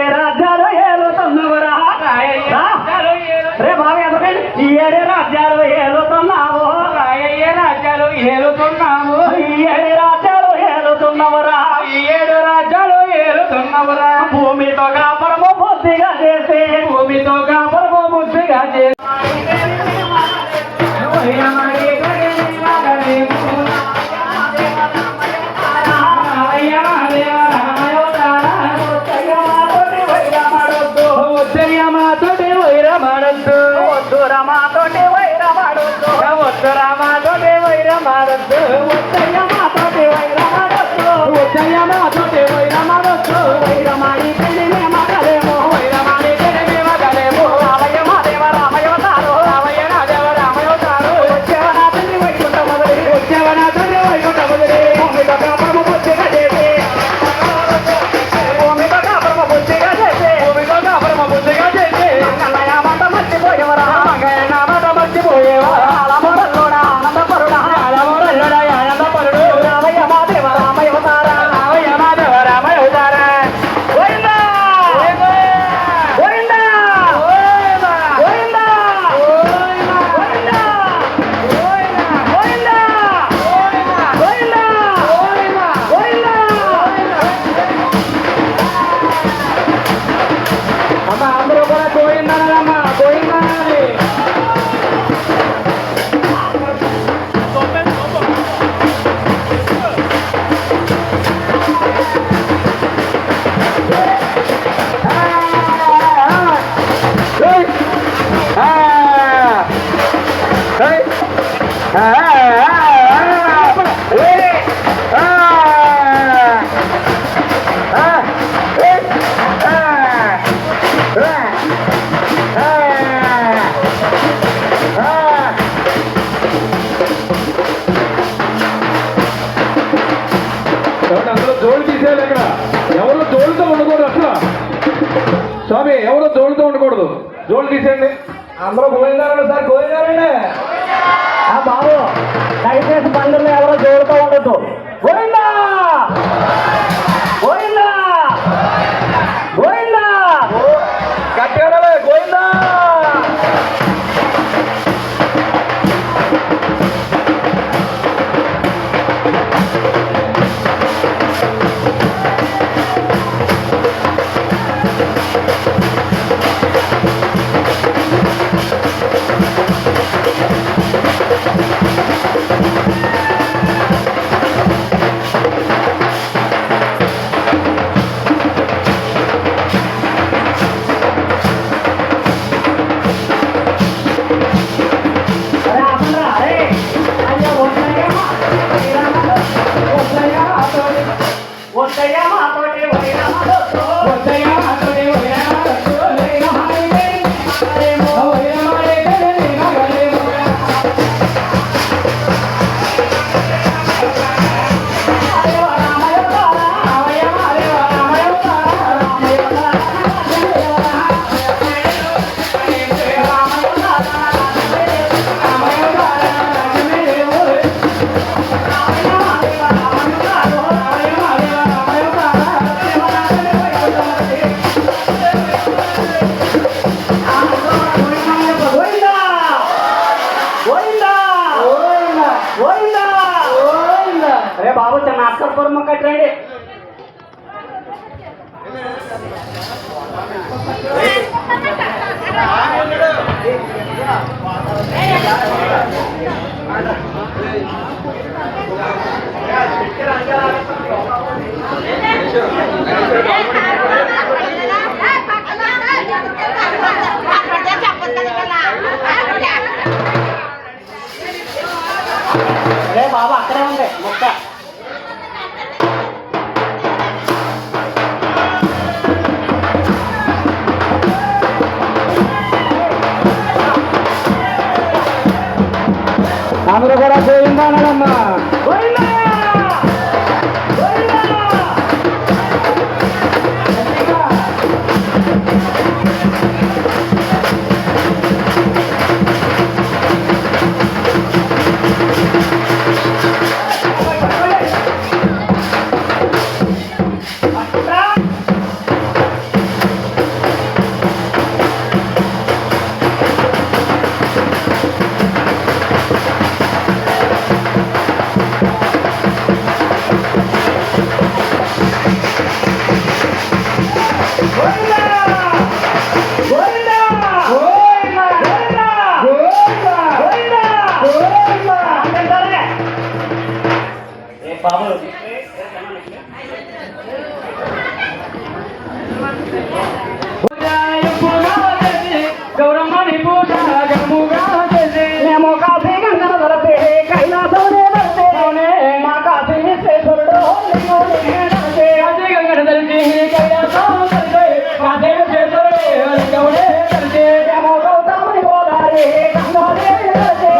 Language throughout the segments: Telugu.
ఏడే రాజ్యాలు ఏలుతున్నవరా రే బాబు ఎదకండి ఈ ఏడే రాజ్యాలు ఏలుతున్నావు రాయయ్య రాజ్యాలు ఏలుతున్నాము ఈ ఏడే రాజ్యాలు ఏలుతున్నవరా ఈ 7 రాజ్యాలు ఏలుతున్నవరా భూమితో కాపరము బుద్ధిగా చేసి భూమితో కాపరము బుద్ధిగా చేసి మాతోటి వైరమాడద్దు వద్దు రమాతోటి వైరమాడొద్దు వద్దు రామాతోటి వైరమాడద్దు వద్దయ్య మాతోటి వైరమాడొద్దు వద్దయ్య మాతోటి వైరమాడద్దు వైరమాడి పెళ్లి మగలేమో వైరమాడి తెలివి మగలేము రామయ్య మాదేవ రామయ్యవతారు రామయ్య నాదేవ రామయ్యవుతారు వచ్చేవన తండ్రి వైకుంఠ మొదలి వచ్చేవన తండ్రి వైకుంఠ మొదలి భూమితో కాపరము బుద్ధిగా చేసి భూమితో కాపరము బుద్ధిగా చేసి భూమితో కాపరమ బుద్ధిగా చేసి కన్నయ్య మాట మర్చిపోయేవరా మంగయ్య మాట మర్చిపోయేవా ఆలమూరల్లోన ఆనందపరుడా ఆలమూరల్లుడ ఆనందపరుడు రామయ్య మాదేవ రామయ్యవతారా రామయ్య నాదేవ రామయ్యవుతారా గోవిందా గోవిందా గోవిందా గోవిందా గోవిందా గోవిందా గోవిందా అమ్మ అందరూ కూడా గోయిందనమ్మా గోయిందని అందులో జోలు తీసేయాలి ఇక్కడ ఎవరు జోలుతో ఉండకూడదు అసలు స్వామి ఎవరు జోలుతో ఉండకూడదు జోలు తీసేయండి అందరూ గోవిందారండి సార్ గోవిందారండి బాబు దయచేసి బంధువులు ఎవరో జోడుతూ ఉండొద్దు గోవిందా గోవిందా గోవిందా గట్టిగా గోవిందా అరే అసలు అరే అయ్యో వద్దయ్య మాతోటి వైరమాడొద్దు వద్దయ్య మాతోటి వైరమాడొద్దు వైరమాడే తెలివి మగలేము రామయ్య మాదేవ రామయ్యవుతారా గోవిందా గోవిందా గోవిందా అరే బాబు చిన్న అక్కపురం కట్టండి అరే బాబు అక్కడే ఉంది మొక్క అందరూ కూడా గోవిందానమ్మా గోవిందా గోవిందా గోవిందా గోవిందా గోవిందా గోవిందా గోవిందా అంటారే ఏ బాబు గౌరమ్మని పూజ గముగా చేసి మేము కాశీ గంగన దొరతే కైలాసమునే దొరతే మా కాశీ విశ్వేశ్వరుడు కాశీ గంగన దొరికి కైలాసం దొరితే కాశీ విశ్వేశ్వరుడు లింగమునే దొరితే మేము గౌతముని గోదారి గంగాదేవి దొరితే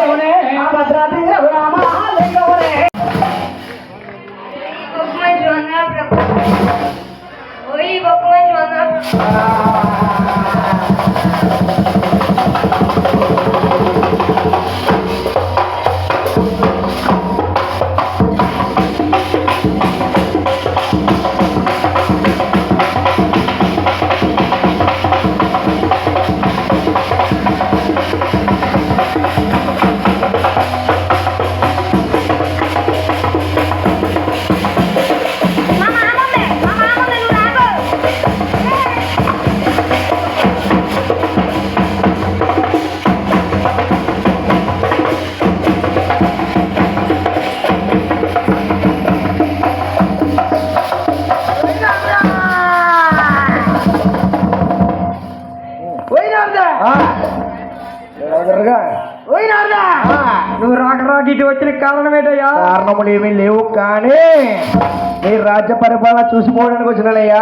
ఆ Bhadradri Raghurama లింగమునే Oi, Bokman Jona. నువ్వు రాక ఇటు వచ్చిన కారణం ఏంటయ్యా? కారణములు ఏమీ లేవు కానీ నీ రాజ్య పరిపాలన చూసిపోవడానికి వచ్చినయ్యా.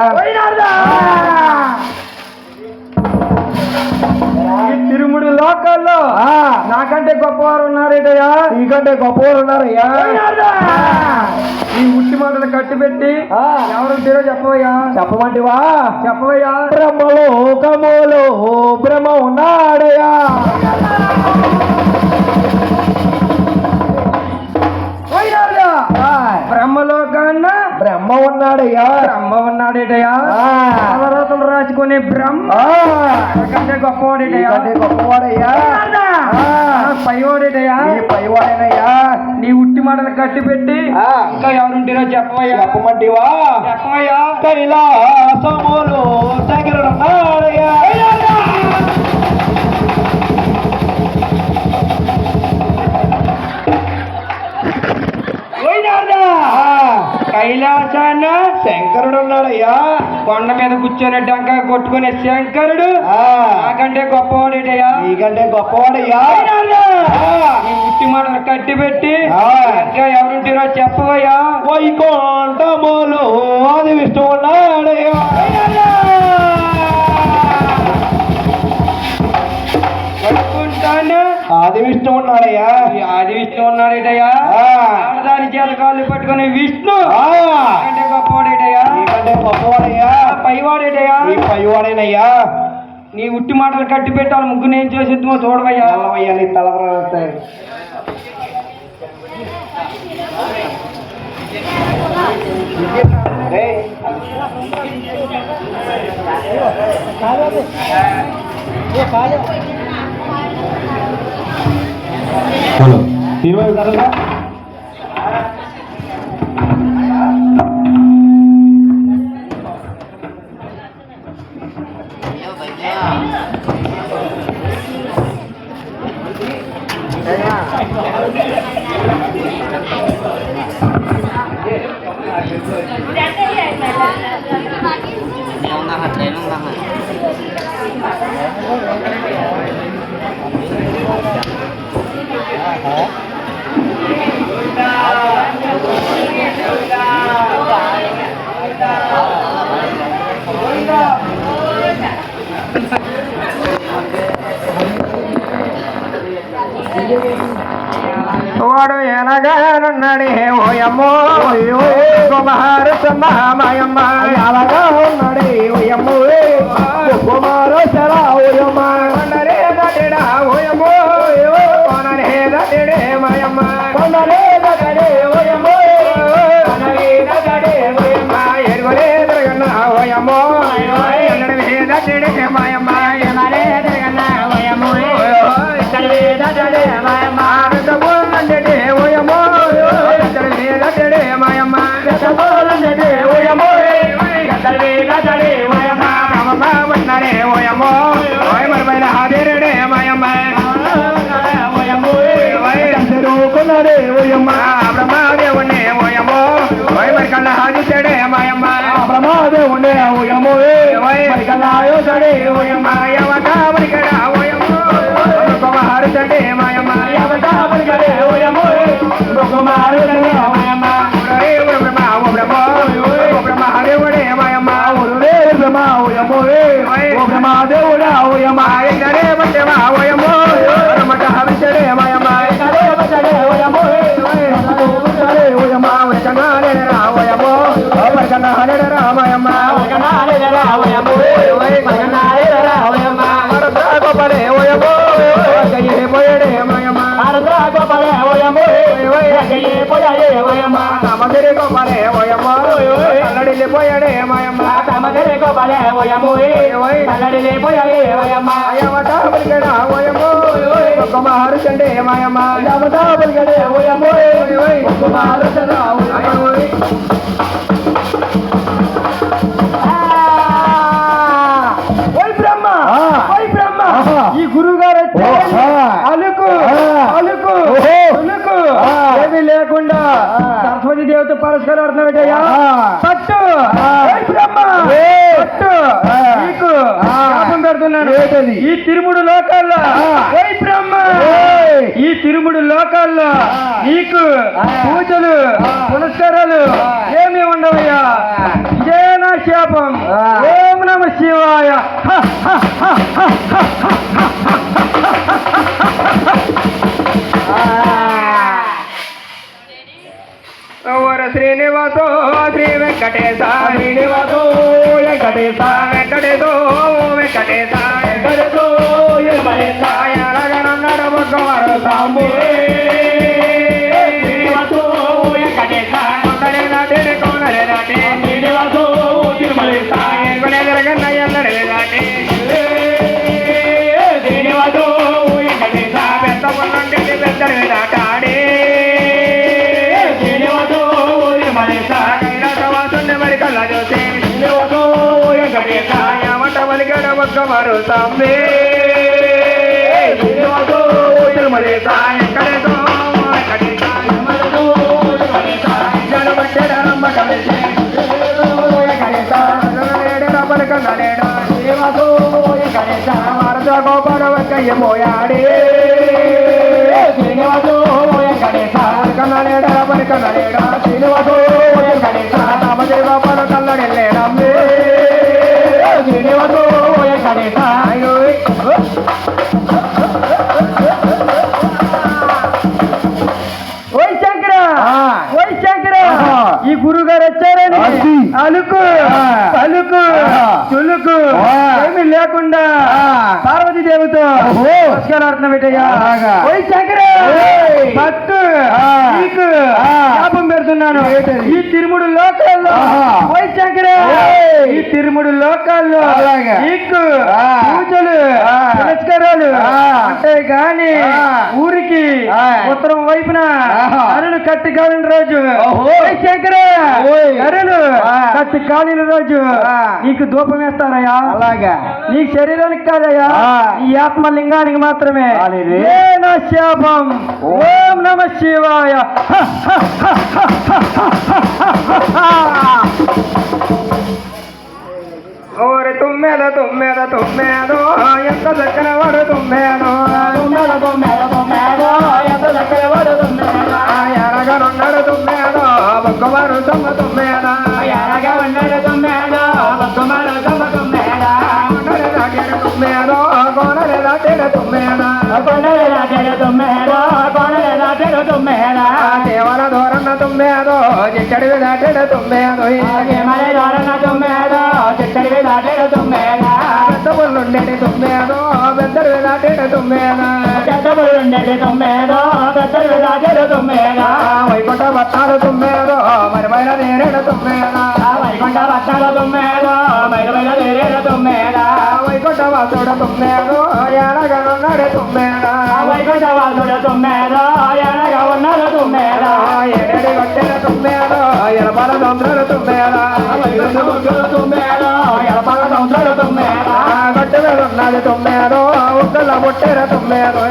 తిరుముడు లోకాల్లో నాకంటే గొప్పవారు ఉన్నారేటయ్యా? నీకంటే గొప్పవారు ఉన్నారయ్యా. ఈ ఉట్టి మాటలు కట్టిపెట్టి ఎవరు తీరో చెప్పవయ్యా? చెప్పమంటివా? చెప్పవయ్యా. బ్రహ్మలోకములో బ్రహ్మ ఉన్నాడయ్యా. బ్రహ్మలోకాన్న బ్రహ్మ ఉన్నాడయ్యా. బ్రహ్మ ఉన్నాడేటయ్యా? నవరత్నం రాసుకునే బ్రహ్మ కంటే గొప్పవాడేటయ్యా? నీకంటే గొప్పవాడయ్యా. పైవాడేటయ్యా? నీ పైవాడేనయ్యా. నీ ఉట్టి మాటలు కట్టి పెట్టి ఇంకా ఎవరుంటారో చెప్పవయ్యా? చెప్పమంటివా? చెప్పవయ్యా. కైలాసములో శంకరుడున్నాడయ్యా. కైలాసాన శంకరుడున్నాడయ్యా. కొండ మీద కూర్చొని డంకా కొట్టుకునే శంకరుడు నాకంటే గొప్పవాడేటయ్యా? నీకంటే గొప్పవాడయ్యా. ఈ ఉట్టి మాటలు కట్టి పెట్టి ఇంకా ఎవరుంటారో చెప్పవయ్యా? వైకుంఠములో ఆది విష్ణు ఉన్నాడయ్యా. పట్టుకుంటాను ఆది విష్ణు ఉన్నాడయ్యా. ఆది విష్ణు ఉన్నాడేటయ్యా? ఆడదాని చేత కాళ్ళు పట్టుకునే విష్ణు నాకంటే గొప్పవాడేటయ్యా? నీకంటే గొప్పవాడయ్యా. పైవాడేటయ్యా? నీ పైవాడేనయ్యా. నీ ఉట్టి మాటలు కట్టి పెట్టాలి ముగ్గురు ఏం చేసేద్దామో చూడవయ్యా. అల్లవయ్యా నీ తలపడతాయి. హలో తీర్మానం జరగదా? వాడు ఎనగానున్నాడే ఓయమ్మో కుమారు మాయమ్మ అలాగా ఉన్నాడే ఓయమ్మో కుమారో సరా ఓయమ్మ. కొండరే దటిడా ఓయమ్మో కొనరే దటిడే మాయమ్మ కొండలే దగడే ఓయమ్మో కొనరే దటిడే ఓయమ్మ ఎరుగురే తిరగన్న ఓయమ్మో ఎన్నడవే దటిడే మాయమ్మ ఎనరే తిరగన్న ఓయమ్మో ఎన్నడవే దటిడే మాయమ్మ నందడే ఓయమ్మో ఎన్నడవే దటిడే మాయమ్మ ఓయమ్మో ఎన్నడవే దటిడే ఓయమ్మ ఓయమ్మో ఓయ్ మరిపోయిన హాజరేడే మాయమ్మ కొన్నాడే ఓయమ్మ బ్రహ్మదేవుణ్ణి ఓయమ్మో ఓయ్ మరి కళ్ళ హాజిస్తాడే మాయమ్మ బ్రహ్మదేవుణ్ణి ఓయమ్మో ఓయ్ మరి కళ్ళ హాజడే ఓయమ్మ యవకాబరికడా ఓయమ్మో హారుతండే మాయమ్మ యవకాబరికడే ఓయమ్మో హారుతండే మాయమ్మ బ్రహ్మదేవుడే మాయమ్మ బ్రహ్మ ఓయమ్మో ఓ బ్రహ్మదేవుడా ఓయమ్మ ఎన్నడే బట్టవా ఓయమ్మో మట హరిచడే మాయమ్మ ఓయమ్మో ఓయమ్మ కన్నాలే రావయమ్మో కన్నాలే రామయమ్మ కన్నాలే రావయమ్మో కన్నాలే రావయమ్మ మరదా గోపలే ఓయమ్మో గయ్యే పోయడే మాయమ్మ మరదా గోపలే ఓయమ్మో గయ్యే పోయడే ఓయమ్మ కామగిరి గోపలే ఓయమ్మో కన్నడిలే పోయడే మాయమ్మ కామగిరి గోపలే ఓయమ్మో కన్నడిలే పోయడే ఓయమ్మ యవట బలిగడా ఓయమ్మో కుమారు చండే మాయమ్మ యవట బలిగడే ఓయమ్మో కుమారు చండా ఓయమ్మో ఈ గురువు గారు అలుకు అలుకు అలుకు ఏమీ లేకుండా సరస్వతి దేవత పురస్కారాడుతున్నాడయ్యా పట్టు పట్టు నీకు శాపం పెడుతున్నాను ఈ తిరుముడు లోకాల్లో బ్రహ్మ ఈ తిరుముడు లోకాల్లో నీకు పూజలు పురస్కారాలు ఏమీ ఉండవయ్యా ఇదే నా శాపం ఓం నమ శివాయ శ్రీనివాసో శ్రీ వెంకటేశ శ్రీనివాసో వెంకటేశ వెంకటేశో వెంకటేశ వెంకటేశో నడవరు సాంబు శ్రీనివాసో వెంకటేశ కొండలే నాటే కోనలే నాటే శ్రీనివాసో తిరుమలేశ ఎగరగన్న ఎల్లడే నాటే శ్రీనివాసో వెంకటేశ పెద్ద కొన్నంటే పెద్దలే నాటాడే మరు సాంబే తిరుమలేశ ఎక్కడేదో గోపాల వచ్చయ్యమోయాడే శ్రీనివాసో గణేశ కన్నలేడ రమణ కన్నలేడ శ్రీనివాసో గణేశ రామదేవ గోపాల కల్లడెల్లేడమ్మే శ్రీనివాసో గణేశ ఓయ్ శంకర ఓయ్ శంకర ఈ గురువు గారు వచ్చారని అలుకు పలుకు చులుకు ఏమీ లేకుండా పార్వతీ దేవితో నమస్కారం పెట్టయ్యా ఓయ్ శంకర పట్టు నీకు శాపం పెడుతున్నాను ఈ తిరుముడు లోకాల్లో ఓయ్ శంకర ఈ తిరుముడు లోకాల్లో నీకు పూజలు పురస్కారాలు అంటే గాని ఊరికి ఉత్తరం వైపున అరులు కట్టి కాలిన రోజు శంకర అరులు కట్టి కాలిన రోజు నీకు ధూపం వేస్తారయ్యా అలాగా నీ శరీరానికి కాదయ్యా ఈ ఆత్మలింగానికి మాత్రమే నా శాపం ఓం నమ శివాయ ఓరే తుమ్మెద తుమ్మెద తుమ్మెదో ఎంత చక్కన వాడు తుమ్మెదో తుమ్మెద తుమ్మెద తుమ్మెదో ఎంత చక్కన వాడు తుమ్మెదో ఎరగా ఉన్నాడు తుమ్మెదో బొక్కవారు తమ్మ తుమ్మెదా ఎరగా ఉన్నాడు తుమ్మెదో బొక్కవారు తమ్మ తుమ్మెదా కొండలు దాటిన తుమ్మెదో కోనలు దాటిన తుమ్మెదా కొండలు దాటిన తుమ్మెదో కోనలు దాటిన తుమ్మెదా దేవల దూరన్న తుమ్మెదో చిచ్చడివి దాటిన తుమ్మెదో మరే దూరన్న తుమ్మెదో చిచ్చడివి దాటిన తుమ్మెదా పెద్ద పుల్లుండేటి తుమ్మెదో పెద్దడివి దాటిన తుమ్మెదా పెద్ద పుల్లుండేటి తుమ్మెదో పెద్దడివి దాటిన తుమ్మెదా వైకుంఠ భట్టాలు తుమ్మెదో మరి మైల నేరేడ తుమ్మెదా వైకుంఠ భట్టాలు తుమ్మెదో మరి మైల నేరేడ తుమ్మెదా వైకుంఠ వాసుడు తుమ్మెదో ఎనగా ఉన్నాడు తుమ్మెదా వైకుంఠ వాసుడు తుమ్మెదో ఎనగా ఉన్నాడు తుమ్మెదా ఎడడి గొట్టెల తుమ్మెదో ఎలపల సముద్రుడు తుమ్మెదా తుమ్మెదో ఎలపల సముద్రుడు తుమ్మెదా ఉన్నది తుమ్మేదో ఒక్కల ముట్టెర తుమ్మేదో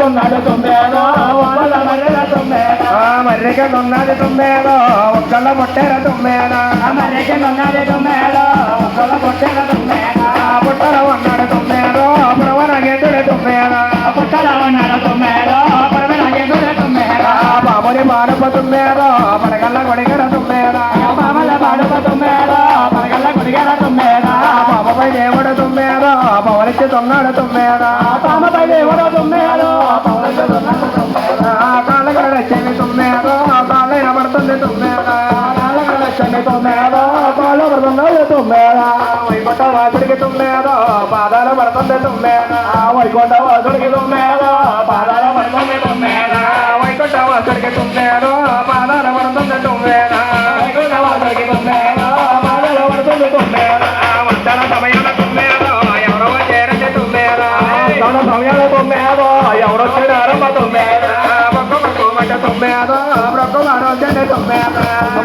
ఉన్నాడు తుమ్మేదో వాళ్ళ మర్రెల తుమ్మేదో మర్రికనున్నది తుమ్మేదో ఒక్కల ముట్టెర తుమ్మేదో ఉన్నది తుమ్మేదో ఒకళ్ళ పొట్టెల తుమ్మేదో పుట్టల ఉన్నాడు తుమ్మేదో ప్రవణ గెంటుడు తుమ్మేదో పుట్టల ఉన్నాడు తుమ్మేదో పరమైన ఎదురు తుమ్మేదో బాబుని బాడప తుమ్మేదో పడగల్ల కొడిగడ తుమ్మేదో పామల పాడుప తుమ్మేదో పరగల్ల గుడిగల తుమ్మేదో పాపపై దేవుడు తుమ్మేదో పవలిచ్చి తొన్నాడు తుమ్మేదో పామపై దేవుడు తుమ్మేదో పౌరుషుడున్నాడు తుమ్మేదో కాళ్ళగడ చెవి తుమ్మేదో కాళ్ళైన పడుతుంది తుమ్మేదో లక్ష్మి తుమ్మేదో పాలు పడుతున్నాడు తుమ్మేదో వైకుంఠ వాసుడికి తుమ్మేదో పాదాలు పడుతుంది తుమ్మేదో వైకుంఠ వాసుడికి తుమ్మేదో పాదాల పడుతుంది తుమ్మేదో వైకుంఠ వాసుడికి తుమ్మేదో పాదాలు పడుతుంది తుమ్మేదో వైకుంఠ వాసుడికి తుమ్మేదో పాదాల పడుతుంది తుమ్మేదో వందల సమయాల తుమ్మేదో ఎవరో చేరండి తుమ్మేదో తన సమయాల తుమ్మేదో ఎవరో చెడారమ్మ తుమ్మేదో బొక్క బొక్కమంట తుమ్మేదో బ్రొక్క మారోజండి తుమ్మేదో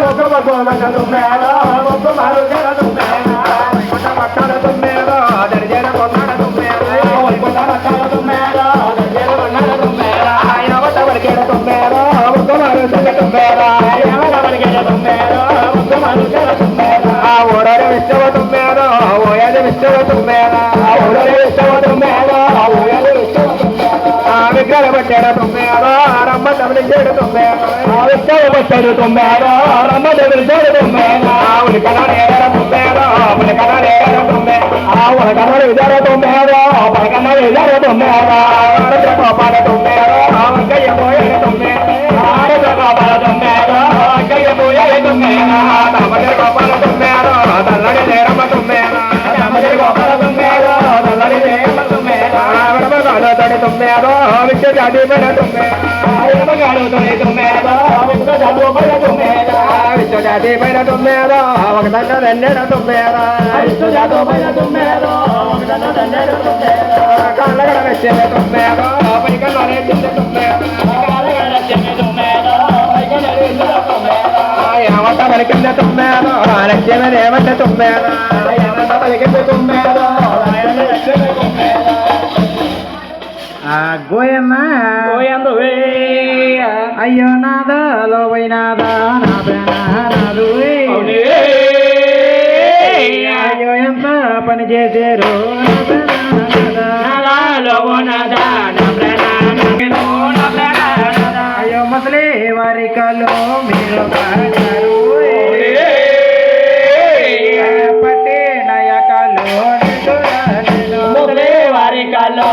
ఒక్క పక్కమంట తుమ్మేదో ఒక్క మారుజల తుమ్మేదో వైకుంఠ పట్టాల తుమ్మేదో దర్జన కొన్నాడ తుమ్మేదో వైకుంఠ పట్టాల తుమ్మేదో దర్జన కొన్నాడ తుమ్మేదో ఆయన వద్ద వరకేడ తుమ్మేదో బొక్క మారోజండి తుమ్మేదో ఎవరికెళ్ళ తుమ్మేదో ఒక్క మారుజల తుమ్మేదో ఓడోరి విశ్వ తుమ్మేదో ఓయది విశ్వ తుమ్మేదో ఊరని విశ్వ తుమ్మేదో ఊయలు విశ్వ తుమ్మేదో విగ్రహ పట్టాడ తుమ్మేదో రమ్మ తమిళించేడు తుమ్మేదో విశ్వ పట్టడు తుమ్మేదో రమ్మ దగ్గర తుమ్మేదో ఉలికల నేర తుమ్మేదో ఉలికల నేర తుమ్మేదో ఉలకన్న విజయ తుమ్మేదో పలకన్న విజయ తుమ్మేదో పాడ తుమ్మేదో వంకయ్య పోయేడు తుమ్మేదో గోపాల తుమ్మేదో అక్కయ్య పూజ తుమ్మేదో తమది గోపాల తుమ్మేదో తల్లడి నేరమ్మ తుమ్మేదో తమది గోపాల తుమ్మేదో నల్లడి దేవ తుమ్మేదో విడమగాడు తడి తుమ్మేదో విద్య జాతి పైన తుమ్మేదో ఎడమగాడు తొలి తుమ్మేదో విశ్వ చదువుపడ తుమ్మేదో విశ్వ జాతి పైన తుమ్మేదో ఒక దండ రెండెడ తుమ్మేదో విశ్వ చదువుపడ తుమ్మేదో ఒకటన్న దండెడు తుమ్మేదో కాళ్ళగడ వచ్చే తుమ్మేదో పైకల్లో రేచింది తుమ్మేదో కాలగడ చెమ్మి తుమ్మేదో పైకన రేసుల తుమ్మేదో ఏమంట పలికింది తుమ్మేదో లక్ష్యమే ఏమంటే తుమ్మేదో ఏమంట పలికింది తుమ్మేదో రాయన లక్ష్మి తుమ్మేదో గోయమ్మ ఓయందువే అయ్యో నాదలో పోయినాదా నా ప్రాణాలు అవునే అయ్యో ఎంత పని చేశారు అయ్యో ముసలి వారి కళ్ళు మీరు పాడారు పట్టి నయకాలు వారి కల్లో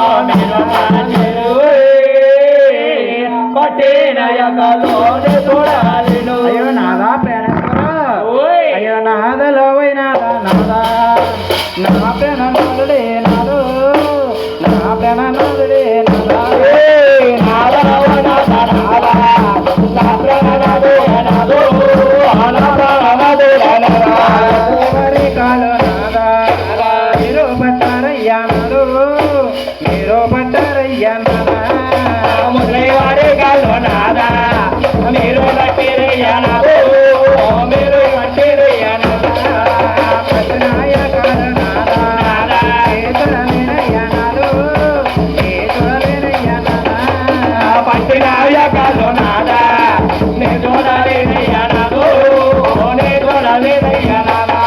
పట్టేనయకలో చూడాలను అయ్యో నాదా ప్రేణేశ్వర ఓయ్. అయ్యో నాదలో పోయినాదా నాదా నా ప్రేణనాథుడే నాదు నా ప్రేణనాథుడే నాదా ఎవరి కాలు నాదా మీరు పట్టారయ్యా నాదు మీరు పట్టారయ్యా నాదా మురళివారి కాలో నాదా మీరు బట్టిరయ్యనదు మీరు బట్టిరయ్యనదా పట్టనాయ కాలు నాదా ఏతరలేనయ్యా నాదు ఏతరలేనయ్యా నాదా పట్టినాయ కాలో నాదా నీ చూడలేనయ్యనదు నీ చూడలేనయ్యనదా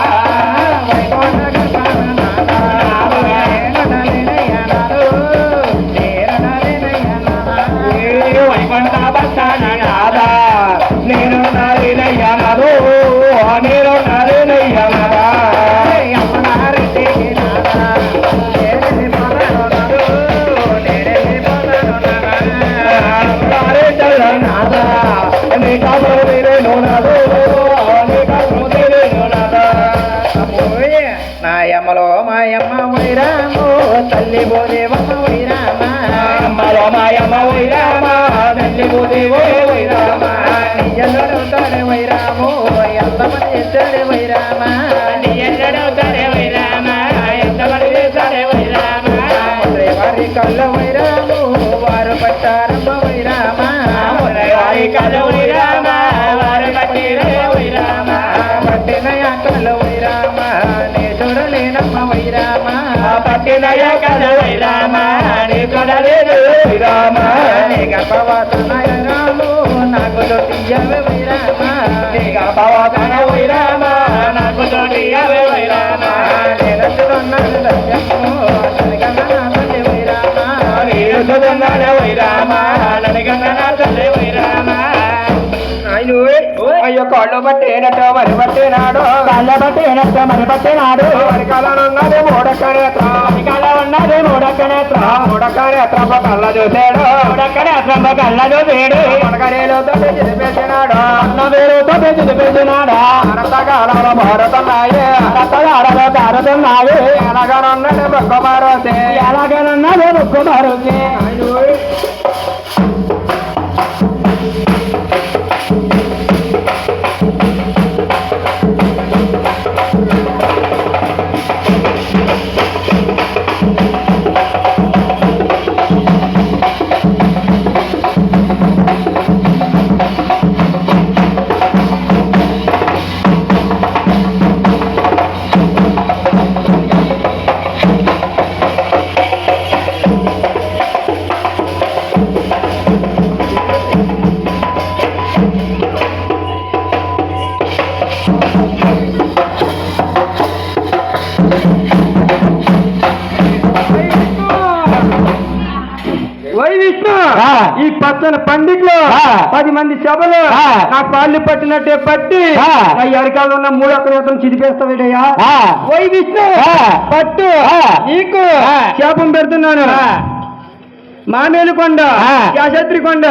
వైకుంఠ పట్టాన నాదా నేను నారినయ్యనదు నేను నారినయ్యనదా నాదా నీ కాపురం తీరేను నాదు నీ కాపురం తీరేను నాదా నాయమ్మలో మాయమ్మ వైరాము తల్లి బోదేవమ్మ వైరామ అమ్మలో మాయమ్మ వైరామ తల్లి బుదేవో వైరామ ఎల్లడవుతాడే వైరాము ఎంతమంది ఎచ్చాడే వైరామ నీ ఎన్నడవుతాడే వైరామ ఎంతమంది చేస్తాడే వైరామ వారి కళ్ళ వైరాము వారు పట్టారమ్మ వైరామ వారి కథ వైరామ వారి పట్టిరే వైరామ పట్టిన యాకల వైరామ నే చూడలేనమ్మ వైరామ పట్టినయ కదా వైరామ నీ కొడలేదు వైరామ నీ గర్భవతనయ రాము నాకు తోటియవే వైరామ నీ గర్భవతన వైరామ నాకు తోటియవే వైరామ నేనొచ్చున్నాను సత్యము ననిగన్న తల్లి వైరామ నేనొచ్చున్నాను వైరామ ననిగన్న తల్లి వైరామ అయ్యో కాళ్ళు బట్టేనట్టు మరి బట్టేనాడు కాళ్ళ బట్టేనట్టు మరి బట్టేనాడు అరికాల ఉన్నది మూడక్కనేత్ర అరికాల ఉన్నది మూడక్కనేత్ర మూడక్కనేత్ర కళ్ళ చూసాడు మూడక్కనేత్ర కళ్ళ చూసాడు ముడకనేలుతో చిదిపేసినాడు అన్న వేరుతో చిదిపేసినాడు అనంతకాలంలో మారుతున్నాయి అనంతకాలంలో కారుతున్నాయి ఎలాగనున్నది మొక్కు మారుతే ఎలాగనున్నది మొక్కు మారుతే ఈ పచ్చని పండిట్లో 10 మంది సభలు నా కాళ్ళు పట్టినట్టే పట్టి నా ఎడకాలు ఉన్న 3 అక్కడ చిదిపేస్తావేటయ్యా ఓయ్ విష్ణు పట్టు నీకు శాపం పెడుతున్నాను మామేలు కొండ యాసత్రి కొండ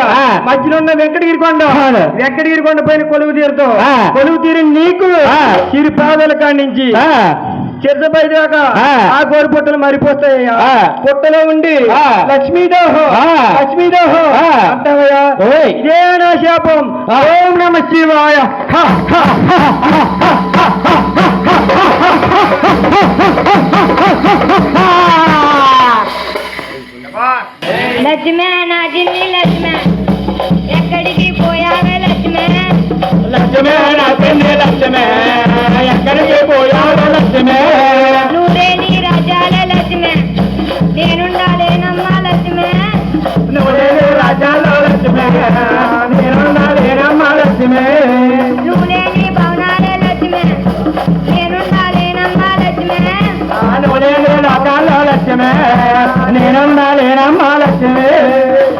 మధ్యలో ఉన్న వెంకటగిరి కొండ వెంకటగిరి కొండ పైన కొలువు తీరుతావు కొలువు తీరి నీకు చిరు పాదాల కాడి నుంచి చిరసపై దాకా ఆ గోరు పుట్టలు మరిపోతాయ్యా పుట్టలో ఉండి లక్ష్మీదోహో లక్ష్మీదోహో అంటావయ్యా ఇదే నా శాపం ఓం నమ శివాయ లక్ష్మే నా జిల్లి లక్ష్మే ఎక్కడికి పోయావే లక్ష్మే లక్ష్మే నా జిల్లి లక్ష్మే ఎక్కడికి పోయావే లక్ష్మే నువ్వేని రాజాలే లక్ష్మే నేనుండాలేనమ్మా లక్ష్మే నువ్వేని రాజాలో లక్ష్మే నేనుండాలేనమ్మా లక్ష్మే నువ్వులేని భవనాలే లక్ష్మే నేనుండాలేనమ్మా లక్ష్మే నువ్వేని రాజాలో లక్ష్మే నేనుండాలేనమ్మా లక్ష్మే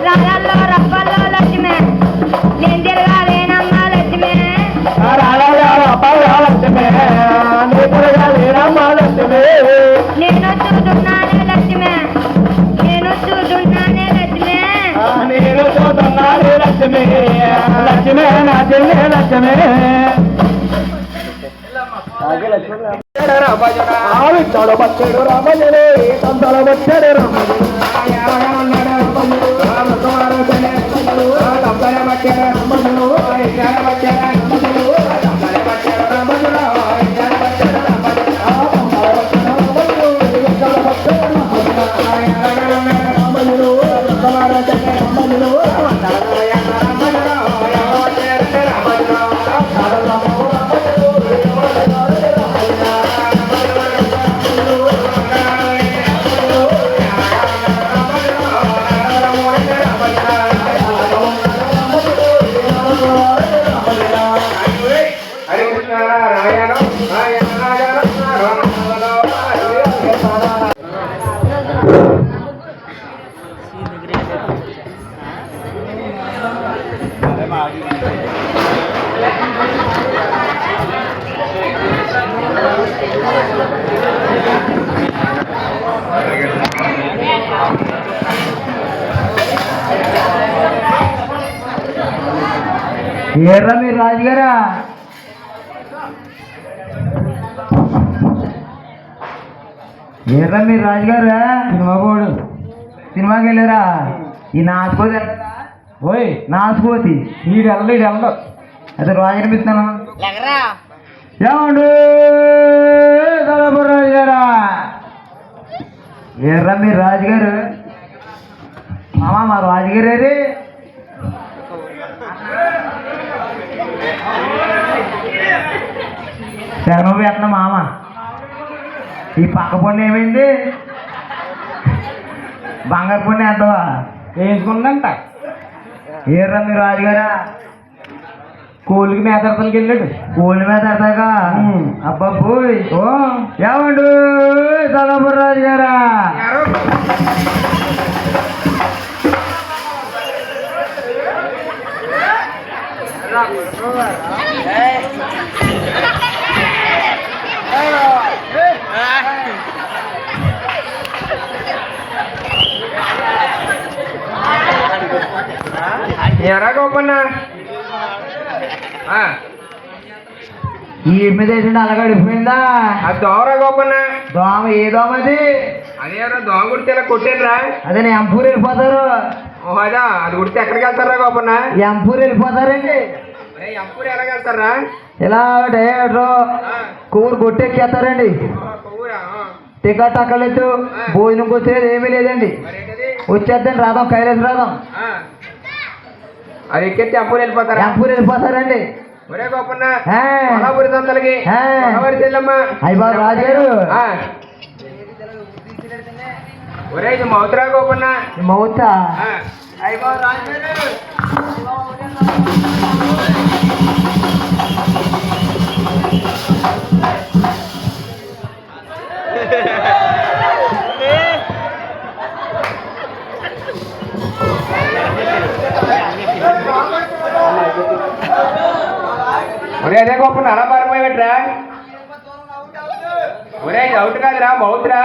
రాజాల్లో రప్పల్లో లక్ష్మే నేను తిరగాలేనమ్మా లక్ష్మే లక్ష్మే నీ తిరగాలేనమ్మా లక్ష్మే నేను చూస్తున్నానే లక్ష్మే నేను చూస్తున్నానే లక్ష్మే నేను చూస్తున్నాను లక్ష్మి లక్ష్మే నా చెల్లి లక్ష్మే ఆవిడ బచ్చాడు రామజనే తంతల బచ్చాడు ఏర్రా మీరు రాజుగారా ఏర్రా మీరు రాజుగారా సినిమాకి వెళ్ళారా ఈ నాచుకోతి ఓయ్ నాచుకోతి వీడు వెళ్ళడు అదే రాజు అనిపిస్తున్నాను ఏమండు రాజుగారా ఏర్రా మీరు రాజుగారు మామా మా రాజుగారే శరణం పెట్టిన మామ ఈ పక్క పొండి ఏమైంది బంగారు పొండి ఎంతవా వేసుకుందంట ఏర్రా మీరు రాజుగారా కోళ్ళకి మేతడతలకి వెళ్ళాడు కోళ్ళ మీద ఎడతాగా అబ్బాబోయ్ ఓ ఏమండు సదాపుర రాజు గారా ఎరా గోపన్న ఈ మీద వేసిండు అలా గడిపోయిందా అది దోమరా గోపన్న దోమ ఏ దోమ అది అదేరా దోమ కుడితే ఇలా కొట్టేనరా అదే ఎంపూరు వెళ్ళిపోతారు అదా అది కుడితే ఎక్కడికి వెళ్తారా గోపన్న ఎంపూరు వెళ్ళిపోతారండి ఎంపూరు ఎలాగ వెళ్తారా ఇలా డేట్రో కూర కొట్టెక్కేస్తారండి టికెట్ అక్కర్లేదు భోజనం వచ్చేది ఏమీ లేదండి వచ్చేద్దండి రాదాం కైలాస రాదాం అది ఎక్కేస్తే ఎంపూరు వెళ్ళిపోతారా ఎంపూరు వెళ్ళిపోతారండి ఒరే గోపన్న కొల్లాపూరి సంతలకి చెల్లమ్మ అయ్యా రాజారు ఒరే ఇది మౌతరా గోపన్న మౌత అయ్యా రాజారు ఒరే అదే గొప్ప అలా పారిపోయి పెట్టరా ఒరే ఇది అవుట్ కాదురా మౌతురా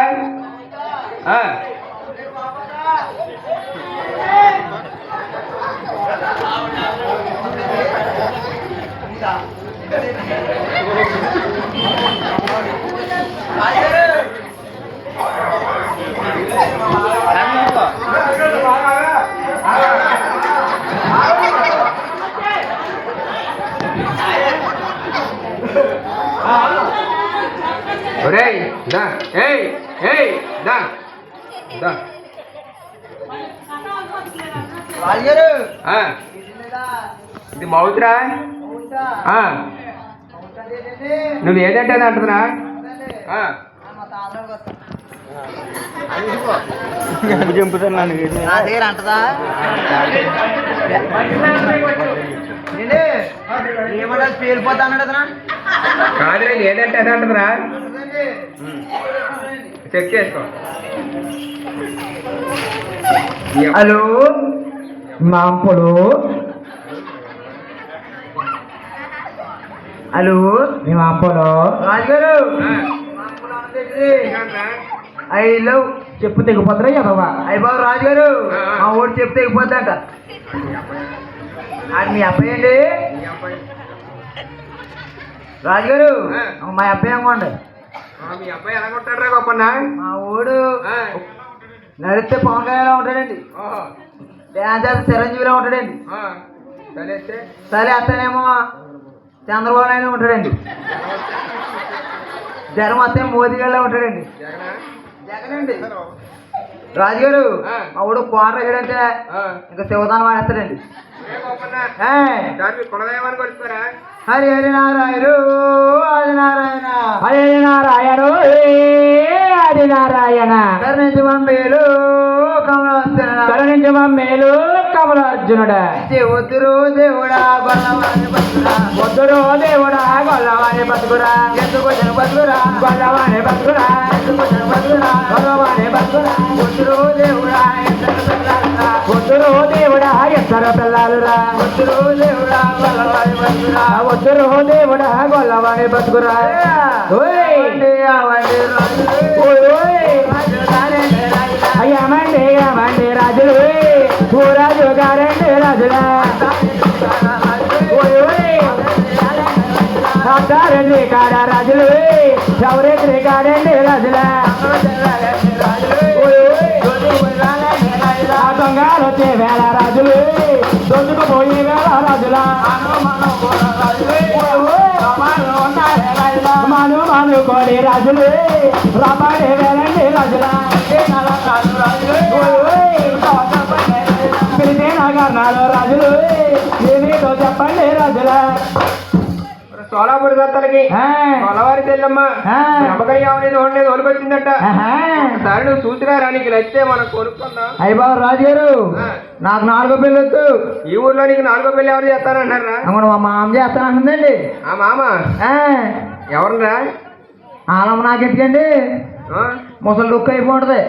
ఒరేయ్ దా ఏయ్ ఏయ్ దా దా ఇది మౌతురా నువ్వు ఏదంటే అది అంటున్నా కాదు ఏదంటే అది అంటున్నా చెక్ చేసుకో హలో మాంపుడు హలో మీ మాంపుడు రాజుగారు ఐ లవ్ చెప్పు తెగిపోతారా ఎదవా అయ్య బాబు రాజుగారు మా ఓడి చెప్పు తెగిపోద్దంట అది మీ అబ్బాయి అండి రాజుగారు మా అబ్బాయి అనుకోండి మీ అబ్బాయి ఎలా ఉంటాడు రా గొప్పన్న మా ఓడు నడిస్తే పవన్ కళ్యాణ్ ఉంటాడండి డ్యాన్స్ చేస్తే చిరంజీవిలో ఉంటాడండి సరే అతనేమో చంద్రబాబు నాయుడు ఉంటాడండి జగన్ వస్తే మోదీ గారిలో ఉంటాడండి జగన్ అండి రాజుగారు మా ఊడు కోట ఎక్కడంటే ఇంకా శివదానం వాడేస్తాడండి హరి హరి నారాయణు హరి నారాయణ హరి నారాయణు హరి నారాయణ కరుణించు మమ్మేలు కమలార్జునుడా కరుణించు మమ్మేలు కమలార్జునుడా వద్దురు దేవుడా గొల్లవాణి బతుకురా వద్దురు దేవుడా గొల్లవాణి బతుకురా ఎందుకు బతుకురా గొల్లవాణి బతుకురా ఎందుకు బతుకురా గొల్లవాణి బతుకురా వద్దురు దేవుడా వద్దురు దేవుడా ఎత్తర పిల్లలురా వద్దురు దేవుడా గొల్లవాణి బతుకురా వద్దురు దేవుడా గొల్లవాణి బతుకురా అయ్యామండి అయ్యామండి రాజులు రాజు గారండి రాజులా అత్తారండి కాడ రాజులు చౌరేత్రి కాడండి రాజులా దొంగలు వచ్చే వేళ రాజులు దొందుకుపోయే వేళ రాజులా మాను మాను కోడి రాజులు రాబడే వేళండి రాజులా పిలితే నాగన్నాడు రాజులు ఏమిటో చెప్పండి రాజులా సోలాపూర్ దత్తలకి ఆ. గొల్లవారి చెల్లమ్మ ఆ. బ్రహ్మకయ్య అనేది ఉండేది ఒలికొచ్చిందట ఆహా. ఒకసారి నువ్వు చూసిరా నీకు నచ్చితే మనం కొనుక్కుందాం. అయ్య బాబు రాజుగారు ఆ. నాకు 4వ పెళ్ళి వద్దు. ఈ ఊర్లో నీకు 4వ పెళ్లి ఎవరు చేస్తానంటారా? అవును మా మామ చేస్తానంటుందండి. ఆ మామ ఆ, ఎవరురా? ఆలమ్మ నాకెందుకండి, ముసలి దుక్కు అయిపోతుంది,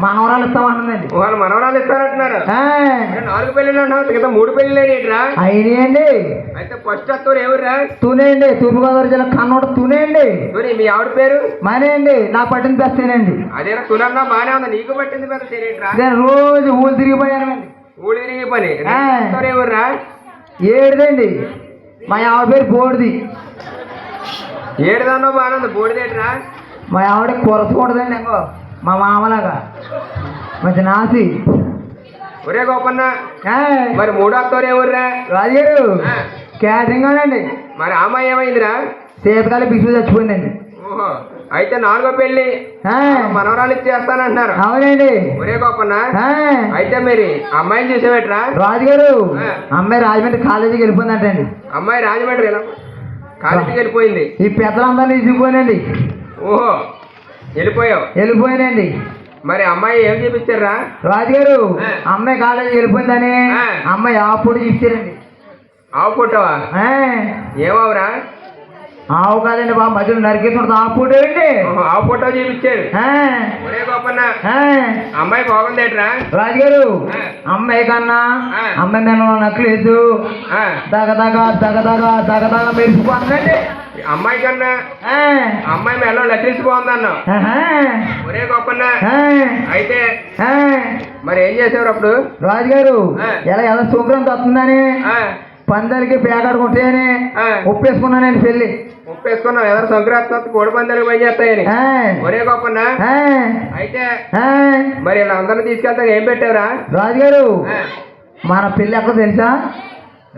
మనవరాలు ఇస్తామంటుందండి. వాళ్ళు మనవరాలు ఇస్తారంటున్నారు. ఆ, 4 పెళ్ళిళ్ళు అంటున్నావు, మిగతా 3 పెళ్ళిళ్ళు ఏంట్రా? అయినాయండి. అయితే ఫస్ట్ వస్తారు ఎవరురా? తునేయండి, తూర్పుగోదావరి జిల్లా కన్నోట తునేయండి. మరి మీ ఆవిడ పేరు? మనేయండి, నాకు పట్టింది బెస్తేనండి. అదేనా తులన్నా బానే ఉంది, నీకు పట్టింది పెద్ద తెలియట్రా? నేను రోజు ఊళ్ళు తిరిగిపోయానండి. ఊళ్ళు తిరిగి పని ఆ. ఎవర్రా? ఏడుదండి, మా ఆవిడ పేరు బోడిది. ఏడుదాన్నో బానే ఉంది, బోడిదేట్రా? మా ఆవిడ కూరకూడదండి, ఇంకో మా మామలాగా మంచి నాసి. ఒరే గోపన్న, ఆ, మరి 3వ అత్తోరు ఎవర్రా? రాజుగారు ఆ. క్యాటరింగ్ అండి. మరి ఆ అమ్మాయి ఏమైందిరా? శీతకాలి బిక్సు చచ్చిపోయిందండి. ఓహో, అయితే 4వ పెళ్లి ఆ, మనవరాలు ఇచ్చేస్తానంటున్నారు. అవునండి. ఒరే గోపన్న, ఆ, అయితే మరి అమ్మాయిని చూసేవేట్రా? రాజుగారు ఆ. అమ్మాయి రాజమండ్రి కాలేజీకి వెళ్ళిపోయిందంటండి. అమ్మాయి రాజమండ్రి ఎలా కాలేజీకి వెళ్ళిపోయింది. ఈ పెద్దలందరినీ తీసుకుపోయినండి. ఓహో, వెళ్ళిపోయావు. వెళ్ళిపోయానండి. మరి అమ్మాయి ఏం చూపించారా? రాజుగారు ఆ. అమ్మాయి కాలేజీకి వెళ్ళిపోయిందని ఆ. అమ్మాయి ఆవు పొడి ఇచ్చారండి. ఆవు పుట్టవా? ఆ, ఏమవురా? ఆవు కాదండి బాబు, మధ్యలో నరికేసుకుంటుంది ఆవు పొడి అండి. ఓహో, ఆవు పుట్ట చూపించారు. ఆ, ఒరే గోపన్న, ఆ, అమ్మాయి బాగుందేట్రా? రాజుగారు ఆ. అమ్మాయి కన్నా ఆ. అమ్మాయి మీద నక్లేసు ఆ, దగదగా మెరిసిపోతుందండి. అమ్మాయి కన్నా ఆ, అమ్మాయి మెల్ల లెక్కలిసి బాగుందన్నావు. ఆహా. ఒరే గోపన్న, ఆ, అయితే ఆ, మరి ఏం చేసేవారు అప్పుడు? రాజుగారు ఆ. ఎలా శుభ్రం వస్తుందని ఆ, పందాలకి పేకాడుకుంటాయని ఆ. ఒప్పేసుకున్నానండి పెళ్ళి. ఉప్పేసుకున్నావు, ఎవరు సంక్రాంతి కోడి పందాలకు పని చేస్తాయని. ఆ, ఒరే గోపన్న, ఆ, అయితే ఆ. మరి ఇలా అందరిని తీసుకెళ్తా ఏం పెట్టారా? రాజుగారు ఆ. మన పెళ్ళి ఎక్కడ తెలుసా?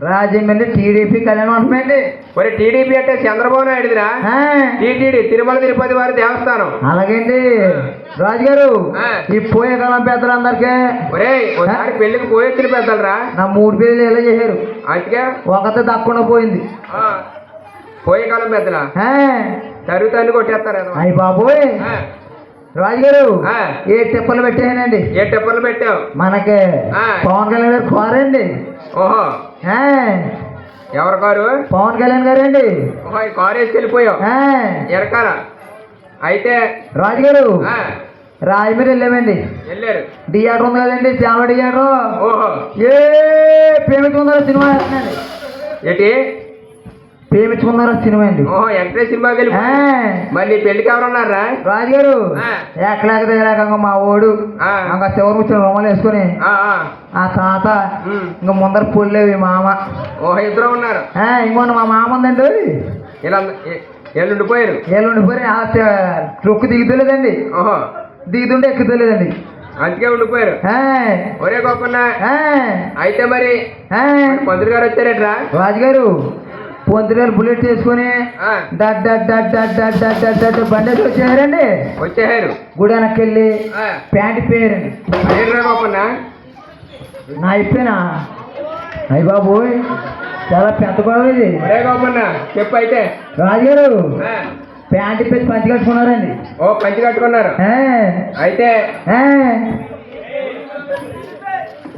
రాజమండ్రి టీడీపీ కళ్యాణ మండపండి. ఒరే టీడీపీ అంటే చంద్రబాబు నాయుడుదిరా. ఆ, టీటీడీ తిరుమల తిరుపతి వారి దేవస్థానం. అలాగేండి రాజుగారు ఆ. ఈ పోయే కాలం పెద్దలందరికీ ఒరే ఒకసారి పెళ్లికి పోయొచ్చిన పెద్దలరా. నా 3 పెళ్ళి ఎలా చేశారు, అందుకే ఒకతే తక్కువ పోయింది. పోయే కాలం పెద్దలా ఆ, తరుగుతాన్ని కొట్టేస్తారు. అయ్య బాబోయ్ రాజుగారు ఆ. ఏ టిప్పలు పెట్టానండి ఏ టెప్పర్లు పెట్టావు? మనకి ఆ. పవన్ కళ్యాణ్ గారు కారండి. ఓహో, ఆ, ఎవరి కారు? పవన్ కళ్యాణ్ గారు అండి. ఓహో, ఈ కారు వేసి వెళ్ళిపోయావు ఎరకాల. అయితే రాజుగారు ఆ, రాజమండ్రి వెళ్ళామండి. వెళ్ళారు. థియేటర్ ఉంది కదండి, శ్యామ థియేటర్. ఓహో, ఏ ప్రేమించుకున్నారో సినిమా వేస్తున్నాండి. ఏంటి? ప్రేమించుకున్నారో సినిమా అండి. ఓహో, వెంకటేష్ సినిమాకి వెళ్ళి. ఆ, మరి నీ పెళ్లికి ఎవరున్నారా? రాజుగారు ఆ. ఎక్కలేక తేలేక మా ఓడు ఆ. ఇంకా చివరి కూర్చొని రొమ్మలు వేసుకుని ఆ, ఆ. ఆ తాత ఉమ్. ఇంకా ముందర పొల్లేవి మామ. ఓహో, ఇద్దరు ఉన్నారు. ఇంకోటి మా మామ ఉందండి. ఇలా వీళ్ళు ఉండిపోయారు. వీళ్ళు ఉండిపోయి ట్రొక్కు దిగుతలేదండి, ఓహో, దిగుతుంటే ఎక్కుతలేదండి. అందుకే ఉండిపోయారు. ఒరే గోపన్న, అయితే మరి పంతులు గారు వచ్చారేట్రా? రాజుగారు పొంతుగారు బుల్లెట్ చేసుకుని ఆ. బండేసి వచ్చేసారండి. వచ్చేసారు. గుడి వెనక్కి వెళ్ళి ఆ. ప్యాంట్ పేరండి. అదేట్రా గోపన్న? నా ఇప్పేనా అయ్య బాబోయ్, చాలా పెద్ద గొడవ ఇది. ఒరే గోపన్న, చెప్పు అయితే. రాజుగారు ఆ. ప్యాంట్ పెట్టి పంచి కట్టుకున్నారండి. ఓ, పంచి కట్టుకున్నారు. అయితే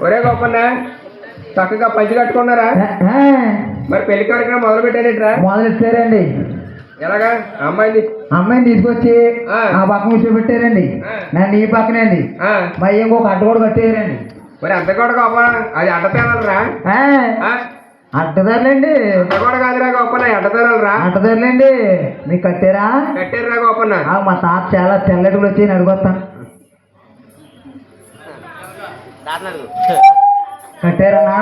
ఒరే గోపన్న, చక్కగా పంచి కట్టుకున్నారా? మరి పెళ్లి కార్యక్రమం మొదలు పెట్టారేట్రా? మొదలెట్టారండి. ఎలాగా? అమ్మాయిని తీసుకొచ్చి ఆ. ఆ పక్కన కూర్చోబెట్టారండి. ఆ. నన్ను ఈ పక్కనండి. ఆ. మా ఇంకొక అడ్డ కూడా కట్టేయారండి. మరి అంత కూడా గోపన్న, అది అడ్డతేనరా? అడ్డదారులేండి. అంత కూడా కాదురా గోపన్న, అడ్డతేనరా? అడ్డదారులేండి. మీకు కట్టారా? కట్టారురా గోపన్న. మా తాత చాలా తెల్లటిలు వచ్చి అడుగుతాను. కట్టారన్నా?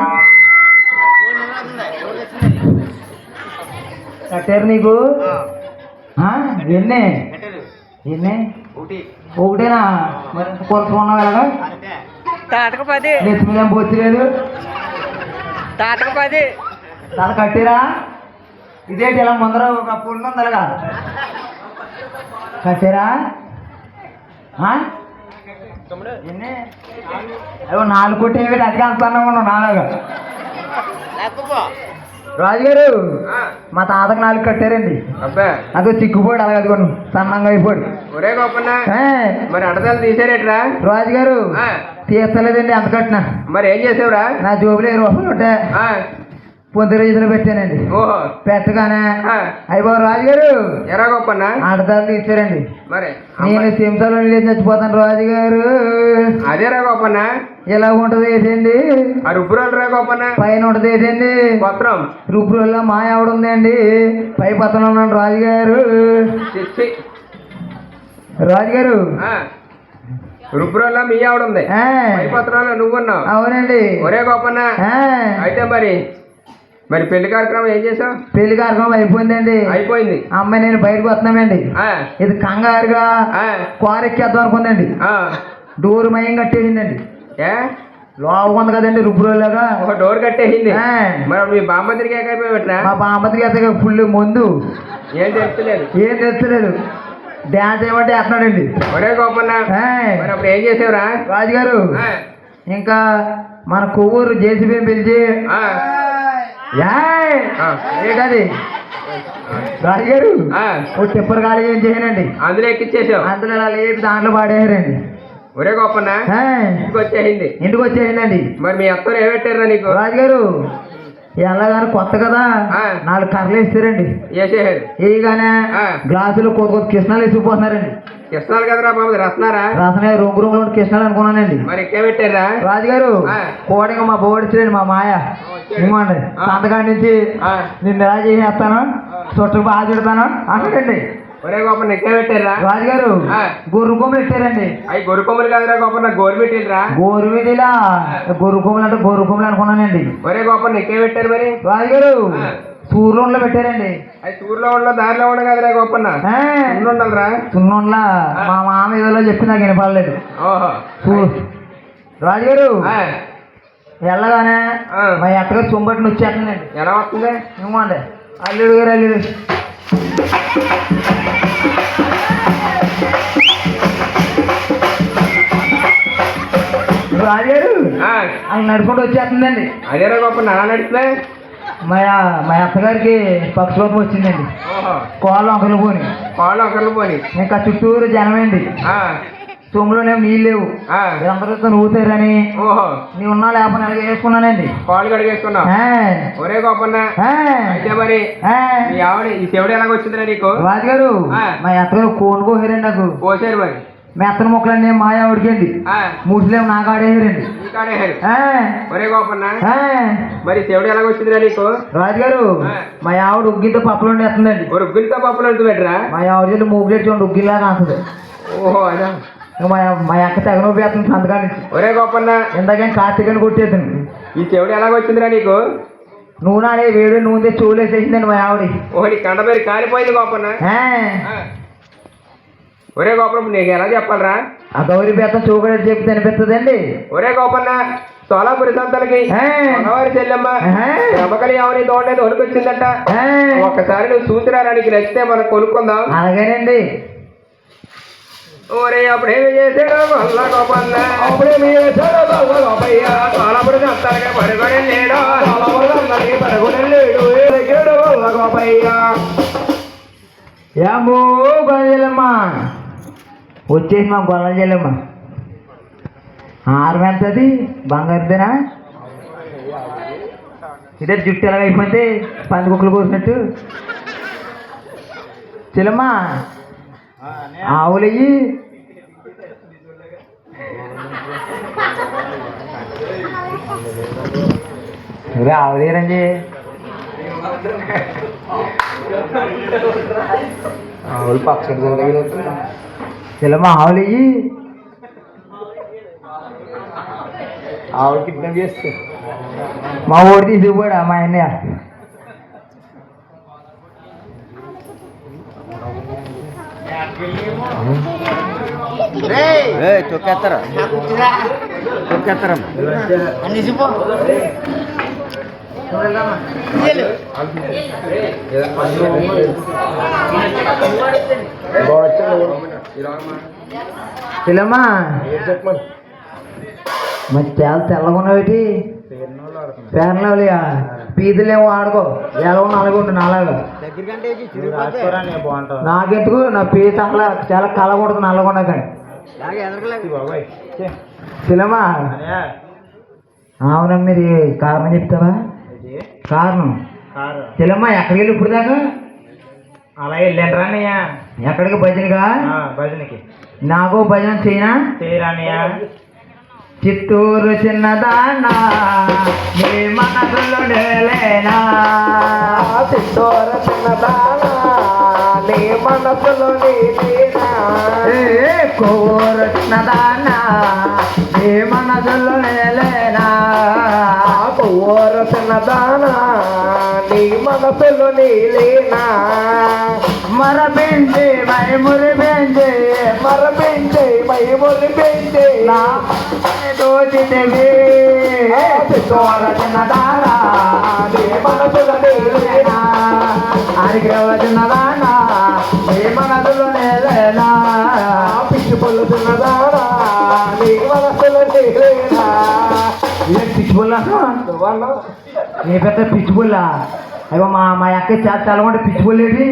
కట్టారు నీకు? ఎన్నే ఎన్నే? ఒకటేనా? మరి కొలుసుకున్నావు ఎలాగా? తాతకు 10. నెత్తిమీదేం పోచ్చలేదు. తాతకు 10. తల కట్టిరా? ఇదేంటి ఇలా ముందర ఒక పుండు ఉంది అలాగా కట్టారా? ఎన్ని? అయ్యో 4 కొట్టేవి అదిగా అంత ఉన్నావు నాలుగు. రాజుగారు ఆ, మా తాతకు 4 కట్టారండి. అబ్బా అదో చిక్కుపోయాడు అలాగే అదిగోండి సన్నంగా అయిపోయాడు. ఒరే గోపన్న ఏ, మరి అడతలు తీసారేట్రా? రాజుగారు ఆ, తీర్చలేదండి ఎంత కట్టినా. మరి ఏం చేసావురా? నా జోబులో 20 రూపాయలు ఉంటే ఆ, పొద్దు రోజులు పెట్టానండి. ఓహో పెట్టగానే ఆ, అయిపోయి రాజుగారు ఎరా గోపన్న ఆడదాలు తీసారండి. మరి నేను సింసాలో నీళ్ళు చచ్చిపోతాను రాజుగారు. అదేరా గోపన్న ఇలా ఉంటది ఏంటండి, ఆ రుబ్బురోలు రా గోపన్న పైన ఉంటది ఏంటండి, పత్రం రూపుల్లో మా ఆవిడ ఉందండి, పై పక్కన ఉన్నాడు రాజుగారు. చిచ్చి రాజుగారు రుబ్బురోల్లో మీ ఆవిడ ఉంది, ఆ, పై పత్రాలు నువ్వున్నావు. అవునండి. ఒరే గోపన్న ఆ, అయితే మరి పెళ్లి కార్యక్రమం ఏం చేసావు? పెళ్లి కార్యక్రమం అయిపోయిందండి. అయిపోయింది. అమ్మాయి నేను బయటకు వస్తున్నామండి. ఆ, ఇది కంగారుగా ఆ, కారెక్కేద్దాం అనుకుందండి. ఆ. డోరు మయం కట్టేసిందండి. ఏ లోపల ఉంది కదండి రుబ్బురోలాగా. ఒక డోర్ కట్టేసింది. ఆ. మరి మీ బామ్మతిరికి ఏకైపోయినట్రా? మా బామ్మతికి ఎత్తగా ఫుల్ ముందు ఏం తెలుస్తలేదు. ఏం తెచ్చలేదు. డ్యాన్స్ ఏమంటే వేస్తున్నాడండి. ఒరే గోపన్న ఆ, మరి అప్పుడు ఏం చేసావురా? రాజుగారు ఆ, ఇంకా మన కొవ్వూరు జేసీబీని పిలిచి ఆ, యాయ్ ఆ. ఏంటది రాజుగారు ఆ. ఓ టిప్పర్ ఖాళీ ఏం చేయనండి. అందులో ఎక్కిచ్చేసావు. అందులో అలా లేపి దాంట్లో పాడేయారండి. ఒరే గోపన్న ఆ, ఇంటికి వచ్చేసింది. ఇంటికి వచ్చేసిందండి. మరి మీ అత్తలు ఏమెట్టారా నీకు? రాజుగారు ఎలాగాని కొత్త కదా ఆ. 4 కర్రలు వేస్తారండి. వేసేసారు. వేయగానే ఆ. గ్లాసులు కొత్త కిష్ణాలు వేసిపోతున్నారండి. ఇస్తున్నారు కదరా బాబు, రసనారా? రాసనే రొంగు రొంగులో కిష్ణాలు అనుకున్నానండి. మరి ఎక్కేమెట్టారా? రాజుగారు ఆ. కోడిగా మా బోడిచ్చాడండి మా మాయ. ఇవ్వండి సంతకాడి నుంచి ఆ. నిన్ను ఎలా చేసేస్తాను, చుట్టూ బాగా పెడతాను అన్నాడండి. ఒరే గోపన్న ఎక్కేమెట్టారా? రాజుగారు ఆ. గొర్రె కొమ్ములు పెట్టారండి. అవి గొరుకొమ్మలు కాదురా గోపన్న, గోరుబెట్టిరా. గోరుమిదిలా గొర్రె కొమ్ములు అంటే గొర్రె కొమ్ములు అనుకున్నానండి. ఒరే గోపన్న ఎక్కేమెట్టారు మరి? రాజుగారు ఆ. సూర్యులో పెట్టారండి. అవి టూర్లో ఉన్న దారిలో ఉండ కదరా గోపన్న, ఉండాలరా. సున్నుండ్లా మా మామ ఏదో చెప్పి నాకు వినపడలేదు. ఓహో రాజుగారు ఆ. వెళ్ళగానే ఆ. మా అత్తగారు సొంబటిని వచ్చేస్తుందండి. ఎలా వస్తుంది? ఇవ్వండి అల్లుడు గారు అల్లుడు. రాజుగారు ఆ. అలా నడుచుకుంటూ వచ్చేస్తుందండి. అదేరా గోపన్న అలా నడిస్తే. మా అత్తగారికి పక్షపాతం వచ్చిందండి. ఓహో కోళ్ళు ఒకరు పోని కాళ్ళు ఒకళ్ళు పోని. ఇంకా చుట్టూరు జనమేండి. ఆ. సొమ్ములోనేమో నీళ్ళు లేవు. ఆ. అందరితో నవ్వుతారని ఓహో నీ ఉన్నా లేకపోతే అలాగే వేసుకున్నానండి. కాళ్ళు కడిగేసుకున్నావు. ఆ, ఒరే గోపన్న ఆ, అయితే మరి ఆ. మీ ఆవిడ ఈ శివుడు ఎలాగ వచ్చిందిరా నీకు? రాజుగారు ఆ. మా అత్తగారు కోను కోసారండి. నాకు పోసారు మరి. మెత్తన మొక్కలన్నీ మా ఆవిడకండి. ఆ. ముసలేం నాకు ఆడేసారండి. ఈ కాడేశారు. ఆ, ఒరే గోపన్న ఆ. మరి శివుడు ఎలాగ వచ్చిందిరా నీకు? రాజుగారు ఆ. మా ఆవిడ ఉగ్గితో పప్పులు వండేస్తుందండి. ఒక రుగ్గులతో పప్పులు అంటూ పెట్టరా? మా ఆవిడ చేతి మూగులేట్ చూడండి ఉగ్గిలాగా అంటుంది. ఓహో అదా. మా అక్క తెగనొప్పి వేస్తుంది సంతకాడి నుంచి. ఒరే గోపన్న ఇందాకేం కార్తీకని కొట్టేసింది. ఈ శివుడు ఎలాగ వచ్చిందిరా నీకు? నూనె ఆడే వేడి నూనె చూలేసేసిందండి మా ఆవిడ. ఓహో నీ కండ పేరు కాలిపోయింది గోపన్న. ఆ, ఆ. ఒరే గోపన్న నీకు ఎలా చెప్పాలరా? ఆ గౌరీ బేతం చూపడేది చెప్పి అనిపిస్తుందండి. ఒరే గోపన్న సోలాపురి సంతలకి ఆ. మగవారి చెల్లెమ్మ ఆ. రమకలి ఎవరి దోడలేదు వణుకొచ్చిందట. ఆ, ఒక్కసారి నువ్వు చూసిరారా, నీకు నచ్చితే మనం కొనుక్కుందాం. అలాగేనండి. ఒరే అప్పుడేమి చేశాడు వల్ల గోపన్న, అప్పుడేమి చేశాడు వల్ల గోపయ్య, సోలాపురి సంతలకి పరుగుని లేడు, సోలాపురి సంతలకి పరుగుని లేడు, ఎగిరాడు వల్ల గోపయ్య. ఏమో గొల్లమ్మ వచ్చేసి మా గొల్ల చెల్లెమ్మ. ఆరు ఎంతది బంగారుదేనా? ఇదే జుట్టు ఎలాగ అయిపోతే పంది కుక్కలు కోసినట్టు. చెల్లెమ్మ ఆవులయ్యి ఆవులేరండి. ఆవులు పచ్చడి చెల్లెమ్మ ఆవులయ్యి. ఆవులు కిడ్నాప్ చేస్తే మా ఊరు తీసుకుపోయాడు మా అన్నయ్య. తొక్కేస్తారా చెల్లెమ్మా మరి చాలా తెల్లగా ఉన్నావు. పేర్నవలియా పీతులేమో ఆడుకో ఎలా నలుగుండు నాలాగా బాగుంటుంది నాకెందుకు నా పీత అట్లా చాలా కలగూడదు నల్లగొండ కానీ బాబాయ్ సిలమా అవునా మీరు కారణం చెప్తావా కారణం సిలమ్మా ఎక్కడికి వెళ్ళి ఇప్పుడు దాకా అలా వెళ్ళండి అన్నయ్య ఎక్కడికి భజనగా భజనకి నాకు భజన చేయనా చేయరానయ్య చిత్తూరు చిన్నదానా నీ మనసులో నేలేనా చిత్తూరు చిన్నదానా నీ మనసులో నీదేనా కోరు చిన్నదానా నీ మనసులో నేలేనా కోరు చిన్నదానా నీ మనసులో నీలేనా మరపించి మైమురి పెంచి మరపించే మైమురి పెంచే నా దోచితివి చిత్తూరు చిన్నదానా నీ మనసులో నీలేనా ఆడికి చిన్నదానా నీ మనసులో నేలేనా పిచ్చి పొల్లు చిన్నదానా నీ మనసులో నీలేనా పిచ్చి పుల్ల ఏ పెద్ద పిచ్చి పుల్ల అయ్యో మా అక్క చాలా కూడా పిచ్చి పుల్ల ఏంటి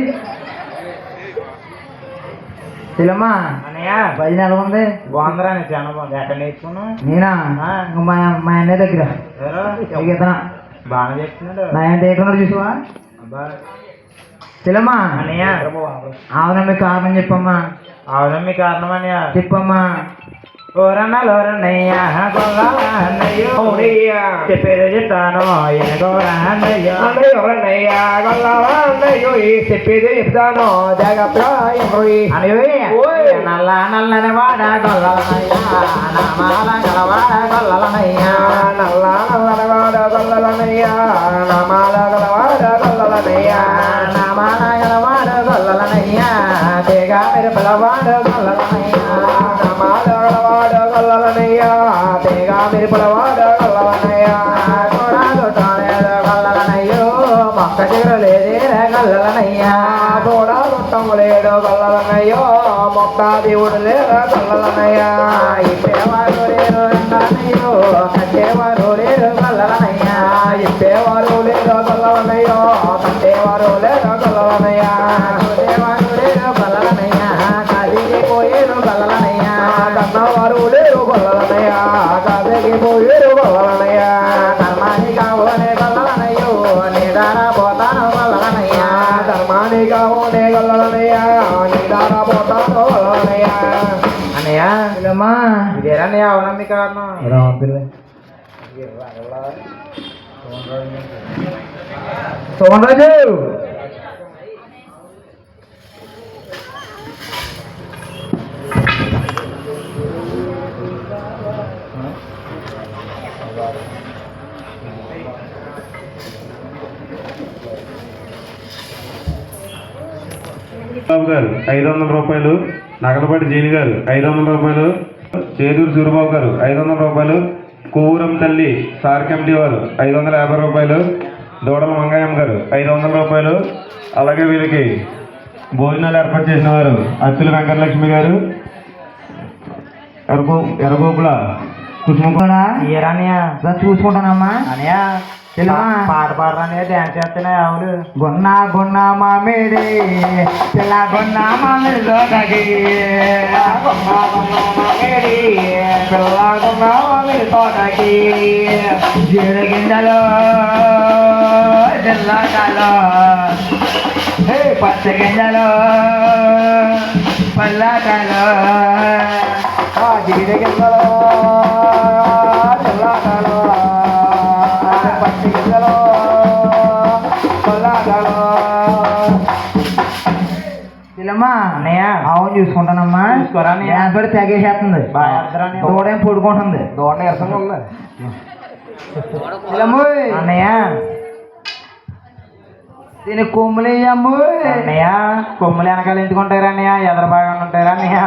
తెలమ్మా అన్నయ్య భజన ఎలా ఉంది బాగుందిరా నీ చాలా బాగుంది ఎక్కడ నేర్చుకున్నావు నేనా ఇంక మా అన్నయ్య దగ్గర ఇతనా బాగా చెప్తున్నాడు నా ఎంత ఏకున్నాడు చూసావా తెలమ్మా అన్నయ్య అవునమ్మ కారణం చెప్పమ్మా అవునమ్మ కారణం అన్నయ్య చెప్పమ్మా ఓరన్నయ్య చెప్పేది చెప్తాను అన్నయ్య చెప్పేది చెప్తాను జాగ్రత్త నల్ల నల్లని వాడ గొల్లలనయ్యా నామాల గలవాడ గొల్లలనయ్యా నల్ల నల్లని వాడ గొల్లలనయ్యా నామాల గలవాడ గొల్లలనయ్యా నామాల గలవాడ గొల్లలనయ్యా తేగా మిరపలవాడ గొల్లలనయ్యా నామాల గలవాడ గొల్లలనయ్యా తేగా మిరపలవాడ గొల్లలనయ్యా కూడా చుట్టాలేదు గొల్లలనయ్యో మొక్క చిగురలేదే గొల్లలనయ్యా కూడా చుట్టం లేడు గొల్లలనయ్యో మొక్క దేవుడు లేడు గొల్లలనయ్యా ఇప్పేవారు లేరు అన్నయ్యో కట్టేవారు లేరు గొల్లలనయ్యా ఇప్పేవారు లేడు గొల్లలనయ్యో కట్టేవారు లేడు గొల్లలనయ్యా చూసేవారు లేరు గొల్లలనయ్యా కదిలి పోయేరు గొల్లలనయ్యా కన్నవారు లేరు గొల్లలనయ్యా కాదేకి పోయేరు గొల్లలనయ్యా ధర్మానిగా ఓనే గొల్లలనయ్యో నిదాన పోతాను గొల్లలనయ్యా ధర్మానిగా ఓనే గొల్లలనయ్యా నిదాన పోతాను గొల్లలనయ్యా అన్నయ్య ఇదమ్మా ఇదేనయ్య అవునమ్మి కారణం సోమరాజు బాబు గారు 500 రూపాయలు, నగలపాటి జీని గారు 500 రూపాయలు, చేదూరు సూరిబాబు గారు 500 రూపాయలు, కోవూరం తల్లి సార్ కమిటీ వారు 550 రూపాయలు, దూడల మంగయ్యం గారు 500 రూపాయలు, అలాగే వీళ్ళకి భోజనాలు ఏర్పాటు చేసిన వారు అత్తుల వెంకటలక్ష్మి గారు, ఎర్రగోపుల కుసుమ కూడా ఏరన్నయ్య చూసుకుంటానమ్మా అన్నయ్య పాట పాడరాని డ్యాన్స్ చేస్తున్నాయి ఆవులు గొన్న గొన్న మామిడి పిల్ల గొన్న మామిడి తోటకి పిల్ల గొన్న మామిడి తోటకి జీడి గింజలు జిల్లాకాలు పచ్చ గింజలు పల్లకాలు జీడి గింజలు జిల్లాకాలు పచ్చి గింజలు పొల్లాకాలు పిల్లమ్మా అన్నయ్య అవును చూసుకుంటానమ్మా చూసుకోరా అన్నయ్య? డ్యాన్స్ పడి తెగేసేస్తుంది బాగా చేస్తారా అన్నయ్య? దూడేం పడుకుంటుంది దూడ నీరసంగా ఉంది పిల్లమ్మ అన్నయ్య దీని కొమ్ములేయమ్ము అన్నయ్య కొమ్ములు వెనకాల ఎందుకుంటారా అన్నయ్య ఎదర బాగా ఉంటారా అన్నయ్య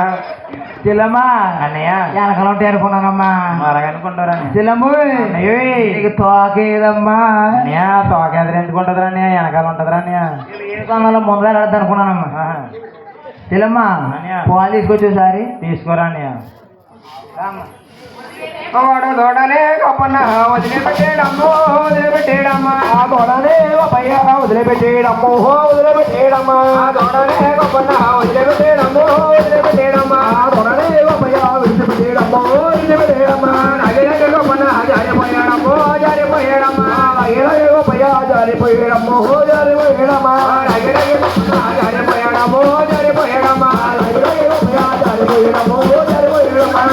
పిల్లమ్మా అన్నయ్య వెనకాల ఉంటాయి అనుకున్నానమ్మా అలాగనుకుంటారా అన్నయ్య పిల్లమ్మ అన్నయ్య నీకు తోకేదమ్మా అన్నయ్య తోక ఎదురు ఎందుకు ఉంటుందిరా అన్నయ్య వెనకాల ఉంటుందిరా అన్నయ్య ఏ కొనాలో ముందర వెళ్తా అనుకున్నానమ్మా ఆహా. పిల్లమ్మా అన్నయ్య. పాలు తీసుకొచ్చేసారి తీసుకోరా అన్నయ్య వాడు దూడనే గొప్పన వదిలిపెట్టేడమ్మో వదిలిపెట్టేడమ్మా ఆ దూడనే గోపయ్య వదిలిపెట్టేడమ్మో వదిలిపెట్టేడమ్మా ఆ దూడనే గొప్పన వదిలిపెట్టేడమ్మో వదిలిపెట్టేడమ్మా ఆ దూడనే గోపయ్య విడిచిపెట్టేడమ్మో విడిచిపెట్టేడమ్మా నగిలకి గొప్పన జారిపోయాడమ్మో జారిపోయాడమ్మా ఏలే గోపయ్య జారిపోయేడమ్మో జారిపోయేడమ్మా నగిలకి గొప్పన జారిపోయాడమ్మో జారిపోయాడమ్మా ఏలే గోపయ్య జారిపోయేడమ్మో జారిపోయేడమ్మా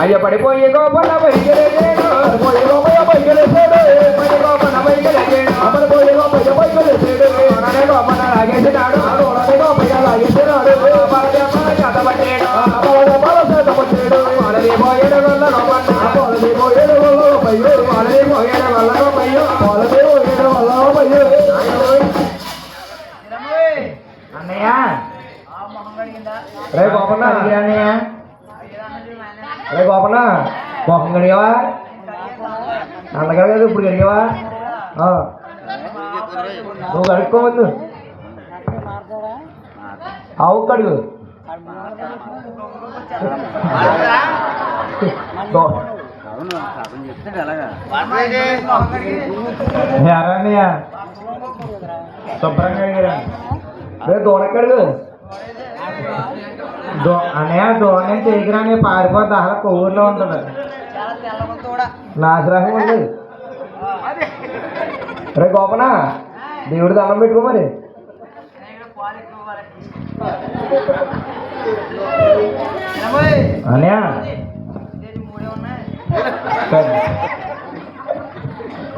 అయ్య పడిపోయి గోపన్న బయలుదేరాడు పోయి గోపయ్య పైకెళ్ళేసాడు పడి గోపన్న బయలుదేరాడు అమలు పోయి గోపయ్య పైకెళ్ళేసాడు దూడనే గోపన్న లాగేసినాడు ఆ దూడనే గోపయ్య లాగేసాడు పరదేశం చేతపట్టాడు బాల చేత పట్టాడు వాళ్ళది పోయేడు వల్ల గోపన్న వాళ్ళది పోయేడు వల్ల గోపయ్య వాళ్ళది పోయేడు వల్ల గోపయ్య వాళ్ళది పోయేడు వల్ల గోపయ్య అన్నయ్య రే గోపన్న అన్నయ్య రే గోపన్న మొహం కడిగావా అన్నగడగదు ఇప్పుడు కడిగావా నువ్వు కడుక్కోవద్దు ఆవు కడుగు అన్నయ్య శుభ్రంగా అడిగారా రే దూడకడుగు అన్నయ్య దూడని చేయకురాని పారిపోద్ది అసలు కొవ్వూరులో ఉంటుంది నాశరకం ఉంది రే గోపన దేవుడి దండం పెట్టుకో మరి అన్నయ్య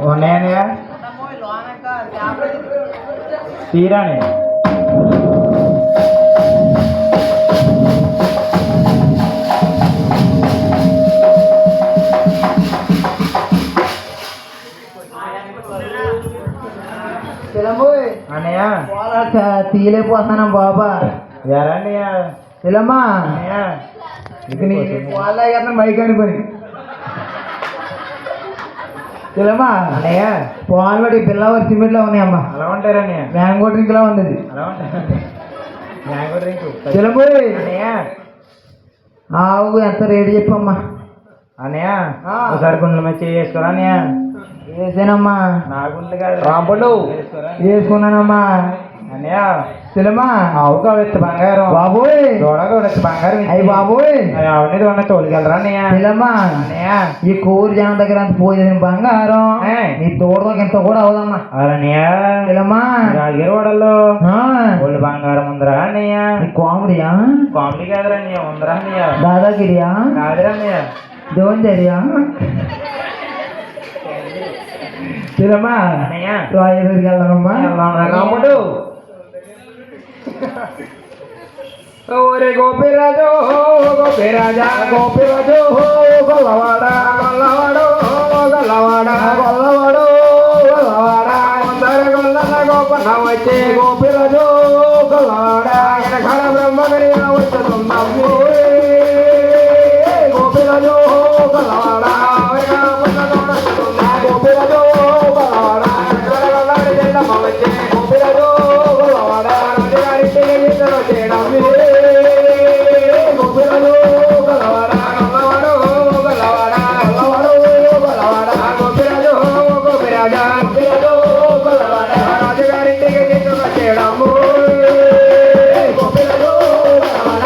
ఉన్నాయన్నయ్య తీరాని అన్నయ్య తీయలేకపోతున్నాను బాబా ఎరన్నయ్య తెలమ్మా అన్నయ్య ఇక నీ వాళ్ళ మైక్ అనుకొని తెలమ్మా అన్నయ్య పాలు పడి పిల్లవారి సిమెంట్ లో ఉన్నాయమ్మా అలా ఉంటారన్నయ్య మ్యాంగో డ్రింక్ లా ఉంది అది. అలా ఉంటారు మ్యాంగో డ్రింక్ తెలబోయ్ అన్నయ్య ఆవు ఎంత రేటు చెప్పమ్మా అన్నయ్య ఒకసారి గుండెల మీద చేసుకోరా అన్నయ్య వేసానమ్మా నా గుండె కాదు రాంపండు చేసుకోరా వేసుకున్నానమ్మా అన్నయ్య తెలమా ఆవుగా వచ్చి బంగారం బాబోయ్ దూడగా వచ్చి బంగారం అయ్యి బాబోయ్ ఆవుని దూడ తోలుకెళ్ళరా అన్నయ్య తెలమ్మా అన్నయ్య ఈ కూర జనం దగ్గర అంత పోయేది బంగారం నీ తోడతో ఇంత కూడా అవదమ్మా అన్నయ్య తెలమ్మా రాగిరి ఓడల్లో ఆ, ఒళ్ళు బంగారం ఉందిరా అన్నయ్య నీ కామెడీయా కామెడీ కాదురా అన్నయ్య ఉందిరా అన్నయ్య దాదాగిరియా కాదురా అన్నయ్య దోంజరియా తెలమ్మా అన్నయ్య రాయి దగ్గరికి వెళ్దామమ్మా రాముడు ఓరే గోపిరాజు గోపిరాజా గోపిరాజు గొల్లవాడ గొల్లవాడు గొల్లవాడ గొల్లవాడు గొల్లవాడ అందరు గొల్లల గోపన వచ్చి గోపిరాజు గొల్లవాడ వెనకాల బ్రహ్మగిరి వచ్చుతున్నాము గోపిరాజు గొల్లవాడ గోపిరాజు గొల్లవాడ వచ్చి గోపిరాజు గొల్లవాడ చేయడం గోపిరాజు గొల్లవాడ గొల్లవాడు గొల్లవాడ గొల్లవాడు గొల్లవాడ గోపిరాజు గోపిరాజా గోపిరాజు గొల్లవాడ రాజుగారింటికి చేయడము గోపిరాజు గొల్లవాడ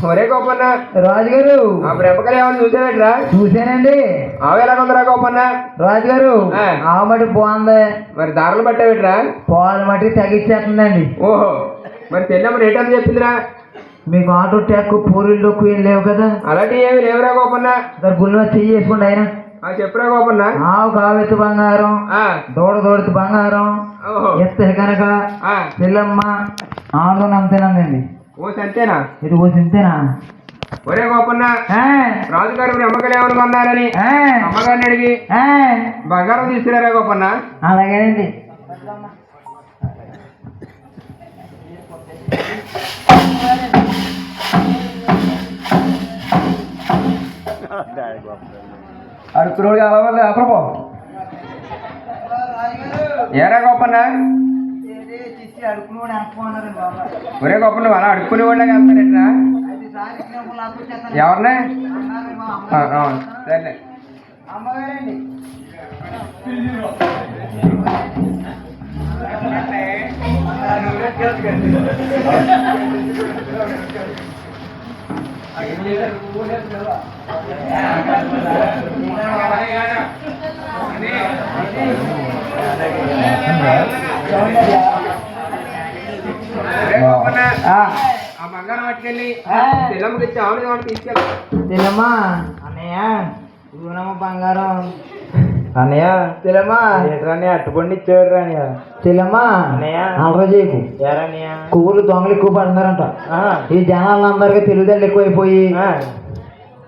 ఒరే గోపన్న రాజుగారు ఆ బ్రహ్మకలు ఏమన్నా చూసావేట్రా చూశానండి ఆవు ఎలా కొందరా గోపన్న రాజుగారు ఆ. ఆవు మట్టి బాగుంది మరి దారులు పట్టావేట్రా పాలు మట్టి తగ్గించేస్తుందండి ఓహో మరి తెల్లమ్మ రేట్ అని చెప్పిందిరా మీకు ఆటో ట్యాక్ పూరీలు డొక్కు ఏం లేవు కదా అలాంటివి ఏమి లేవురా గోపన్న దాని గుళ్ళో చెయ్యి వేసుకోండి ఆయన చెప్పురా గోపన్న ఆవు కావెత్తు బంగారం ఆ, దూడతు బంగారం ఓహో ఎత్తే కనుక ఆ, పిల్లమ్మ ఆవులో నమ్మతేనందండి ఓ సంతేనా ఇది ఓ సింతేనా ఒరే గోపన్న రాజుగారు బ్రహ్మకలు ఏమని కొన్నారని అమ్మగారిని అడిగి బంగారం తీసుకురారా గోపన్న అలాగేనండి అడుక్కురోడు కావాలి అప్రభో ఏరా గోపన్న ఒరే గోపన్న అలా అడుక్కునే వాళ్ళకి వెళ్తాడేట్రా ఎవరిని సరే అమ్మగారండి ఆ బంగారం పట్టుకెళ్ళి తెల్లమ్మకి ఇచ్చి ఆవిడ తీసుకెళ్ళి తెలమ్మా అన్నయ్య ఇవ్వనమ్మ బంగారం అన్నయ్య తెలమ్మా అట్టుబండి ఇచ్చాడు అన్నయ్య తెలమ్మా అలరా చేయకు కూరలు దొంగలు ఎక్కువ పడుతున్నారంట ఈ జనాలందరికీ తెలుగుదళ్ళు ఎక్కువైపోయి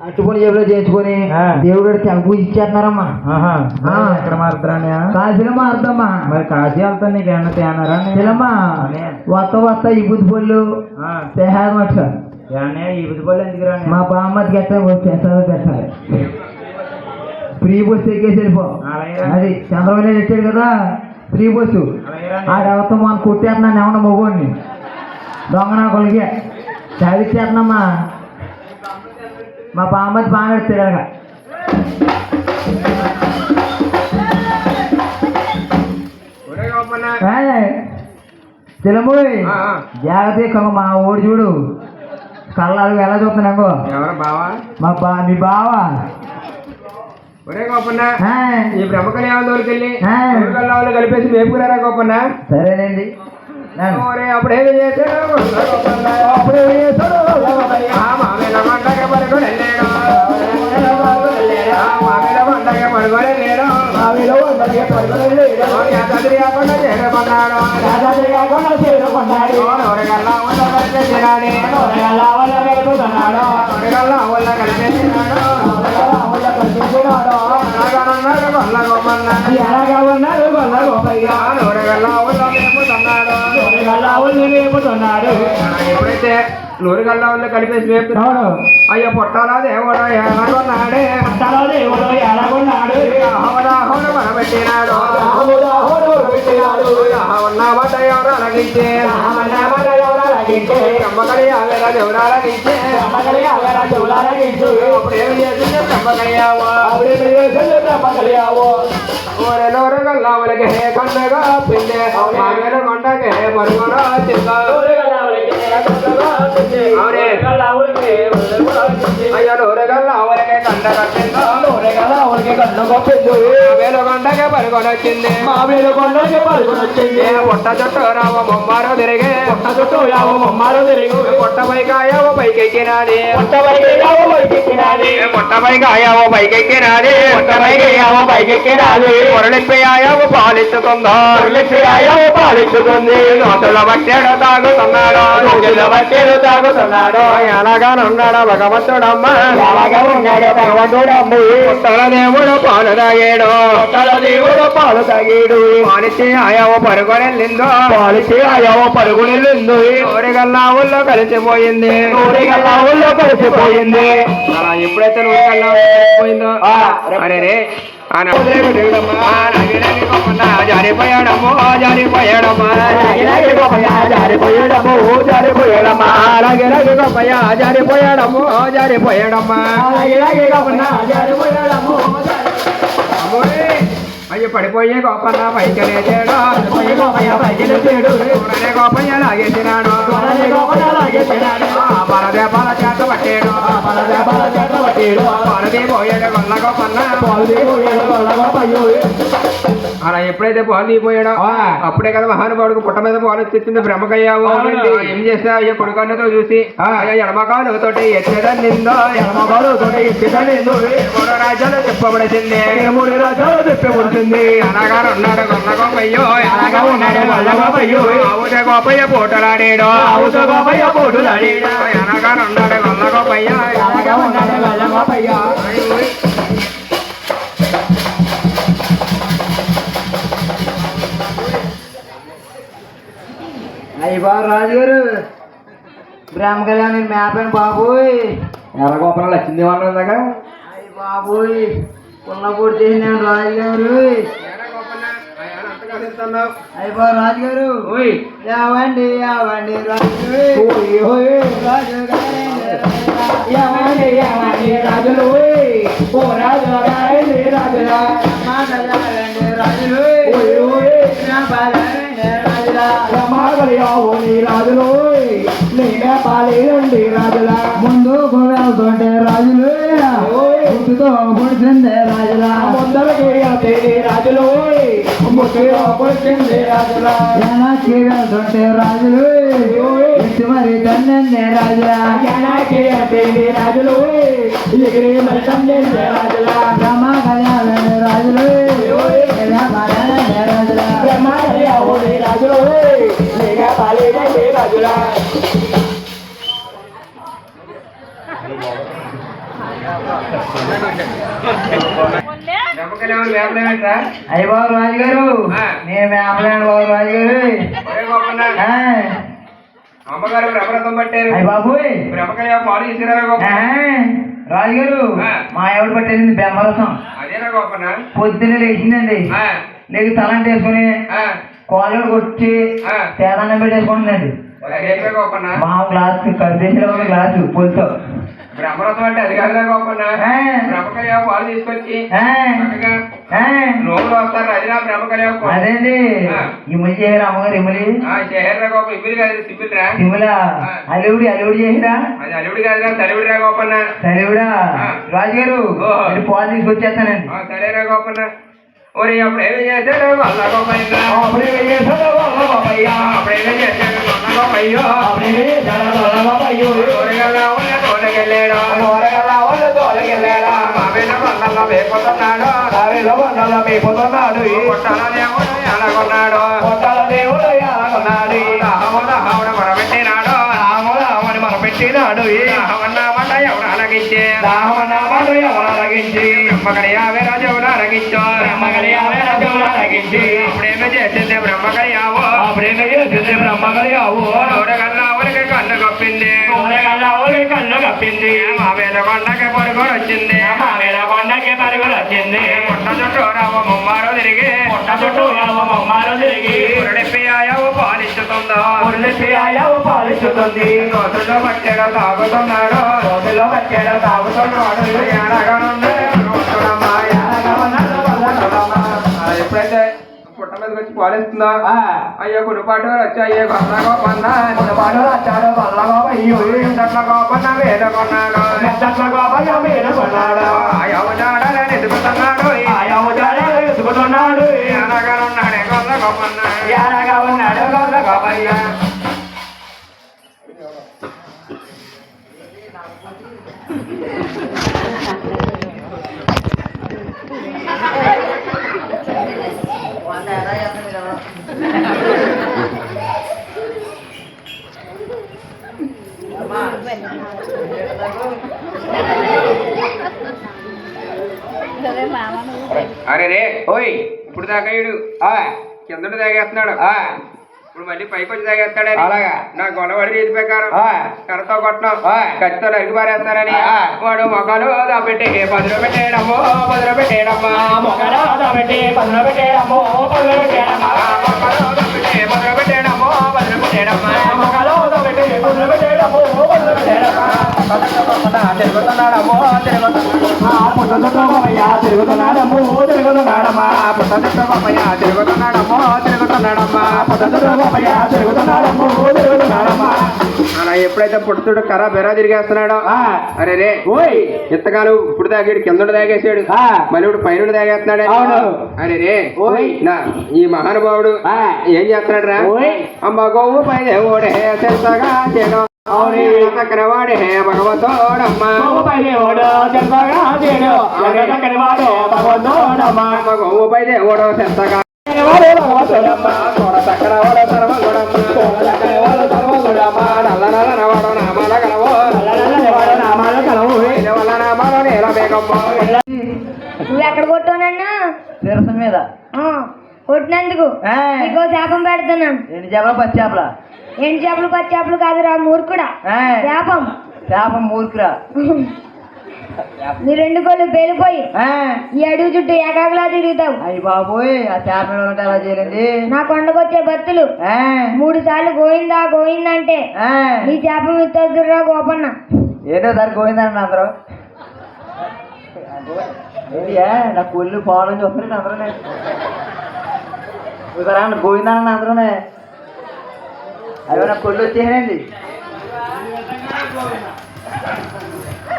అట్టుకొని జేబులో చేయించుకొని దేవుడు తెగ పూజ ఇచ్చేస్తున్నారమ్మా ఎక్కడ మారుతారా కాశీలో మారుతామ్మా మరి కాశీ వెళ్తా నీకు ఏమన్నా తేనారా తెలమ్మా వస్తా ఈ బుద్ధి పళ్ళు తెహారమాట ఈ బుద్ధి పళ్ళు ఎందుకు రా మా బామ్మకి పెట్టాలి ఫ్రీ బస్సు ఎక్కేసి వెళ్ళిపో అది చంద్రబాబు నాయుడు ఇచ్చాడు కదా ఫ్రీ బస్సు ఆడెవరితో మనం కొట్టేస్తున్నాను ఏమన్నా మొగోడిని దొంగ నా కొలిగే చదివిచ్చేస్తున్నామ్మా మా బామ్మది బాగా ఎడతాడు తెలమోయ్ జాగ్రత్త మా ఓడి చూడు కళ్ళకు ఎలా చూస్తున్నాగో ఎవరు బావా మీ బావా ఒరే గోపన్న ఈ బ్రహ్మకళ్యాణ దొరికెళ్ళి వాళ్ళు కలిపేసి మేపుకున్నారా గోపన్న సరేనండి అప్పుడేమి చేశాడు అప్పుడేమి చేశాడు మామేల పండగ పడుకొని వెళ్ళాడు మామేల పండగ పడుకొని వెళ్ళాడు మామేలో పండగ పడుకొని వెళ్ళాడు యాదాద్రి కాకుండా చేరుకున్నాడు యాదాద్రి కాకుండా చేరుకున్నాడు నోరగల్లా ఉన్న కలిపేసినాడు నోరగల్లా వల్ల వెళ్తున్నాడు నోరగల్లా వల్ల కలిపేసినాడు ఎలాగనున్నాడు గొల్ల గోపన్న ఎలాగా ఉన్నాడు గొల్ల గోపయ్య నోరగల్లా వల్ల మేపుతున్నాడు ఎప్పుడైతే నూరుగల్లా వాళ్ళు కలిపేసి మేపుతున్నాడు అయ్యో పొట్టాలా దేవుడు ఎలాగొన్నాడే పొట్టాలా దేవుడు ఎలాగొన్నాడు ఆహోదాహోడు మనబెట్టినాడు ఉన్నామట ఎవరు అలాగించే బ్రహ్మకలి ఆవేరా దేవుడు అలాగించే అప్పుడు ఏమి చేసింది బ్రహ్మకలియావో ఓరే నూరుగల్లా వాళ్ళకి హే కొండగా పిండే మామేల కొండకి పరుగున అయ్యో నూరుగల్లా అవలకే కండ కట్టిందో నూరుగల్లా అవలకే కండ కొప్పింది మామేల కొండకి పరుగునొచ్చింది మామేల కొండకి పరుగునొచ్చింది పొట్ట చుట్టూ రావ బొమ్మారో తిరిగి పొట్ట చుట్టూ రావ బొమ్మారో తిరిగి పొట్ట పైకాయావో పైకెక్కినాది పొట్ట పైకాయావో పైకెక్కినాది పొట్ట పైకాయావో పైకెక్కినాది పొట్ట పైకాయావో పైకెక్కినాది పొరలిప్పియాయావో పాలిచ్చుకుందో పొరలిప్పియాయావో పాలిచ్చుకుంది నోతుల బట్టేడు తాగుతున్నాడు నోతుల బట్టేడు తాగుతున్నాడు ఎలాగానున్నాడు భగవంతుడమ్మ ఎలాగా ఉన్నాడు భగవంతుడమ్మ పుట్టల దేవుడు పాలు తాగాడు పుట్టల దేవుడు పాలు తాగాడు పాలిచ్చి ఆయావో పరుగునెళ్ళిందో పాలిచ్చి ఆయావో పరుగునెళ్ళింది నూరిగల్లా ఊళ్ళో కలిసిపోయింది నూరిగల్లా ఊళ్ళో కలిసిపోయింది అలా ఎప్పుడైతే నూరిగల్లా పోయిందో అరే రే జారిపోయాడము జారిపోయాడమ్మా జారిపోయాడము జారిపోయాడమ్మా జారిపోయాడము జారిపోయాడమ్మా అయ్యో పడిపోయే గోపన్న పైకి లేచాడు గోపయ్య లాగేసినాడు పరదేపాల చేత పట్టాడు పాలదీ పోయాడు గొల్ల గోపన్న అలా ఎప్పుడైతే పాలు దిగిపోయాడో అప్పుడే కదా మహానుభావుడికి పుట్ట మీద పాలు తెచ్చింది బ్రహ్మకయ్యావు ఏం చేస్తా అయ్యో కొడుకన్నతో చూసి అయ్యో ఎడమకాలు తోటి ఎత్తేదన్నిందో ఎడమకాలు తోటి ఎత్తేదన్నిందో మూడు రాజ్యాలు చెప్పబడిసింది మూడు రాజ్యాలు చెప్పబడుతుంది అలాగా ఉన్నాడు గొల్ల గోపయ్యో అలాగా ఉన్నాడు గొల్ల గోపయ్యో ఆవుత గోపయ్య పోటులాడాడు ఆవుత గోపయ్య పోటులాడాడు అలాగా ఉన్నాడు గొల్ల గోపయ్య అలాగా ఉన్నాడు గొల్ల గోపయ్య అయ్యి బాబు రాజుగారు బ్రహ్మ కళ్యాణ్ మేపని బాబోయ్ ఎర్ర గోపన లక్ష్మీ వాళ్ళగా అయ్యి బాబోయ్ పుల్లపూడి చేసినాను రాజుగారు అయ్యి బాబు రాజుగారు యావండి యావండి రాజు రాజు ఏమండి ఏమండి రాజులు ఓ రాజులా రాయండి రాజులా మాటలాడండి రాజులు నా పాలండి రాజులా రమాగలియావుని రాజులు నేనే పాలేయండి రాజులా ముందు వెళ్తుంటే రాజులు ముట్టుతో పొడిచిందే రాజులా ముందరకి వెళ్తే రాజులు ముట్టుతో పొడిచిందే రాజులా వెనక్కి వెళ్తుంటే రాజులు ఇటు మరి తండ్రి రాజులా వెనక్కి వెళ్తే రాజులు ఎగిరి మరి తండ్రి రాజులా రమాగలియావుని రాజులు రాజులా రమాగలియావుని రాజులు నేనే పాలేయండి రాజులా అయ్య బాబు రాజుగారు నేను మేపలేను బాబు రాజుగారు అమ్మగారు బ్రహ్మరథం పట్టారు. అయ్య బాబు బ్రహ్మకయ్య పాలు చేసినారా? రాజుగారు మా ఎవడు పట్టేసింది బెమ్మరసం. అదేనా గొప్పనా? పొద్దున్నే లేచిందండి. లేక తలంట వేసుకుని కాలు కొట్టి తేదన్నం పెట్టేసుకుంటుందండి. గొప్పనా? మా గ్లాసు కడిదేసిన ఒక గ్లాసు పొద్దుతో బ్రహ్మరథం అంటే అది కాదురా గొప్పనా? బ్రహ్మకయ్య పాలు తీసుకొచ్చి నోములు వస్తారు. అది నా బ్రహ్మకయ్య. అదేండి ఇమ్మలి చేయరా అమ్మగారు ఇమ్మలి చేహర్రా గొప్ప. ఇబ్బులు కాదు సిబ్బులురా. ఇమ్మలా అలివుడి అలివుడి చేసిరా. అది అలివుడి కాదురా తలివుడిరా గొప్పనా. సరేవిడా రాజుగారు మీరు పాలు తీసుకొచ్చేస్తానండి. సరేరా గొప్పనా. ఒరే అప్పుడు ఏమి చేశాడు వల్ల గొప్పయ్యా. అప్పుడేమి చేశాడు వల్ల గొప్పయ్యా. అప్పుడేమి చేశాడు వల్ల గొప్పయ్యో. అప్పుడేమి చేశాడు వల్ల గొప్పయ్యో. ఊరగల్లా ఉన్న తోటకెళ్ళాడు. ఊరగల్లా ఉన్న తోటకెళ్ళాడు. మావేల బండల్లో మేపుతున్నాడు. మావేల బండల్లో మేపుతున్నాడు. కొట్టాల దేవుడు ఎలాగొన్నాడు. కొట్టాల దేవుడు ఎలాగొన్నాడు. రాముడు మొరబెట్టినాడు. రాముడు మొరబెట్టినాడు. రామన్న మాట ఎవరు అలగించే. రామన్న మాట ఎవరు అలగించి. బ్రహ్మకడియావే రాజవులు అలగించో. బ్రహ్మకడియావే రాజవులు అలగించి. అప్పుడేమో చేసింది బ్రహ్మకడియావు. అప్పుడేమో చేసింది బ్రహ్మకడియావు. నూడగల్లా ఊరికి కన్ను కప్పింది. నూడగల్లా ఊరికి కన్ను కప్పింది. మావేల కొండకి పరుగులు వచ్చింది. మావేల కొండకి పరుగులు వచ్చింది. పుట్ట చుట్టూ రావ ముమ్మారు తిరిగి. పుట్ట చుట్టూ రావ ముమ్మారు తిరిగి. ఉరుడిపి ఆయావు పాలించుతుందో. ఉరుడిపి ఆయావు పాలించుతుంది. రోజుల్లో పట్టాడు తాగుతున్నాడు. రోజుల్లో పట్టాడు తాగుతున్నాడు. ఎప్పుడైతే పుట్ట మీదకి వచ్చి పాలిస్తుందో అయ్యో కుడిపాటు వచ్చి అయ్యే కొన్నా గోపన్నా. కుడిపాటు వచ్చాడు కొన్నా గోపయ్యో. ఇంతట్ల గోపన్న వేద కొన్నాడు. ఇంతట్ల గోపన్న వేద కొన్నాడు. ఆయవజాడని ఎదుగుతున్నాడు. ఆయవజాడని ఎదుగుతున్నాడు. అనగా ఉన్నాడే కొన్న గోపన్న. అనగా ఉన్నాడు కొన్న గోపయ్య. అరే రే ఓయ్ ఇప్పుడు దాకా ఇడు కిందటి తాగేస్తున్నాడు. ఇప్పుడు మళ్ళీ పైకి వచ్చి తాగేస్తాడని. అలాగా నా గొడవడి రీతి ప్రకారం కర్రతో కొట్టడం కత్తితో నరికి పారేస్తానని వాడు మొక్కలు దాపెట్టి పదులు పెట్టేయడము పదులు పెట్టేయడమ్మా. మొక్కలు దాపెట్టి పదులు పెట్టేయడము పదులు పెట్టేయడమ్మా. మొక్కలు దాపెట్టి పదులు పెట్టేయడము పదులు పెట్టేయడమ్మా. మొక్కలు దాపెట్టి పదులు పెట్టేయడము పదులు పెట్టేయడమ్మా. తిరుగుతున్నాడమ్మో తిరుగుతున్నాడమ్మో తిరుగుతున్నాడమ్మా. తిరుగుతున్నాడమ్మో తిరుగుతున్నాడమ్మా. తిరుగుతున్నాడమ్మో తిరుగుతున్నాడమ్మా. అలా ఎప్పుడైతే పుట్టుడు కర్ర బెరా తిరిగేస్తున్నాడో అరే రే ఓయ్ ఇంతకాలం ఇప్పుడు తాగాడు కింద తాగేసాడు మళ్ళీ ఇప్పుడు పైన తాగేస్తున్నాడు. అరే రే ఓయ్ నా ఈ మహానుభావుడు ఏం చేస్తున్నాడు రా. అమ్మ గోవు పైన ఓడే తెలుసగా చేయడం చక్రవాడే భగవతోడమ్మా. గోవు పైన ఓడో తెలుసగా తోడ చక్రవాడ సర్వగుడమ్మ నల్ల నల్ల నవాడ నామాల కలవో నామాల కలవు వల్ల నామాలో నేల బేగమ్మ. నువ్వు ఎక్కడ కొట్టానన్నా తీరసం మీద కొట్టినందుకు నీకో శాపం పెడుతున్నాను. ఎన్ని చేపలు పచ్చి చేపల ఎండు చేపలు పచ్చి చేపలు కాదురా మూర్ఖుడా. శాపం శాపం మూర్ఖురా. నీ రెండు కోళ్ళు పేలిపోయి ఈ అడుగు చుట్టూ ఏకాగ్లా తిరుగుతావు. అయ్యి బాబోయ్ ఆ చేపలు ఉంటే అలా చేయాలండి. నా కొండకొచ్చే భక్తులు 3 సార్లు గోయిందా గోయిందంటే నీ శాపం ఇత్తొద్దురా గోపన్న. ఏంటో సార్ గోవిందండి అందరూ ఏంటియా నా కొళ్ళు పోవాలని చూస్తున్నాడు అందరూనే ఒకసారి అన్న గోవిందండి అందరూనే అయ్యో నా కొళ్ళు వచ్చేయండి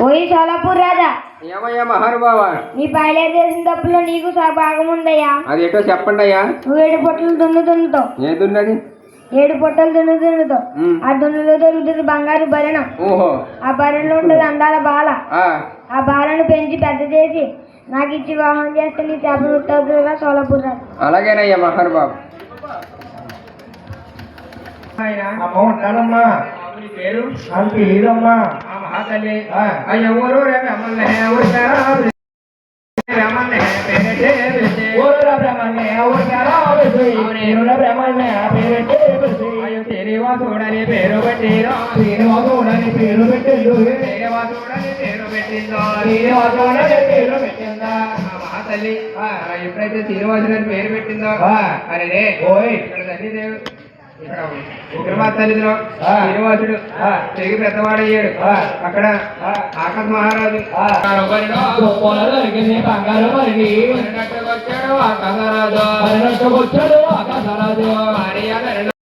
ఓయి సోలాపూర్ రాజా ఏమయ్యా మహానుభావ నీ పాయలే చేసిన తప్పులో నీకు భాగం ఉందయ్యా. అది ఏటో చెప్పండి అయ్యా. నువ్వు 7 పొట్టలు దున్నుతావు. ఏదున్నది? 7 పొట్టలు దున్నుతావు. ఆ దున్నులో దొరుకుతుంది బంగారు భరణం. ఓహో. ఆ భరణంలో ఉంటుంది అందాల బాల. ఆ బాలను పెంచి పెద్ద చేసి నాకు ఇచ్చి వివాహం చేస్తే నీ చేపలు ఉత్తవుతుందిరా సోలాపూర్ రాజు. అలాగేనయ్యా మహానుభావ. అమ్మ ఉంటానమ్మా పేరు అని తెలియదమ్మా మహాతల్లి ఎవరు రమణే శ్రీనివాసుడని పేరు పెట్టిందో శ్రీనివాసుడని పేరు పెట్టిందో శ్రీనివాసుడని పేరు పెట్టిందో శ్రీనివాసుడని పేరు పెట్టిందా మహాతల్లి ఎప్పుడైతే శ్రీనివాసుడని పేరు పెట్టిందో అరే ఓయ్ తల్లిలో శ్రీనివాసుడు తిరిగి పెద్దవాడయ్యాడు. అక్కడ ఆకాశ మహారాజు బంగారు వచ్చాడు ఆకాశరాజు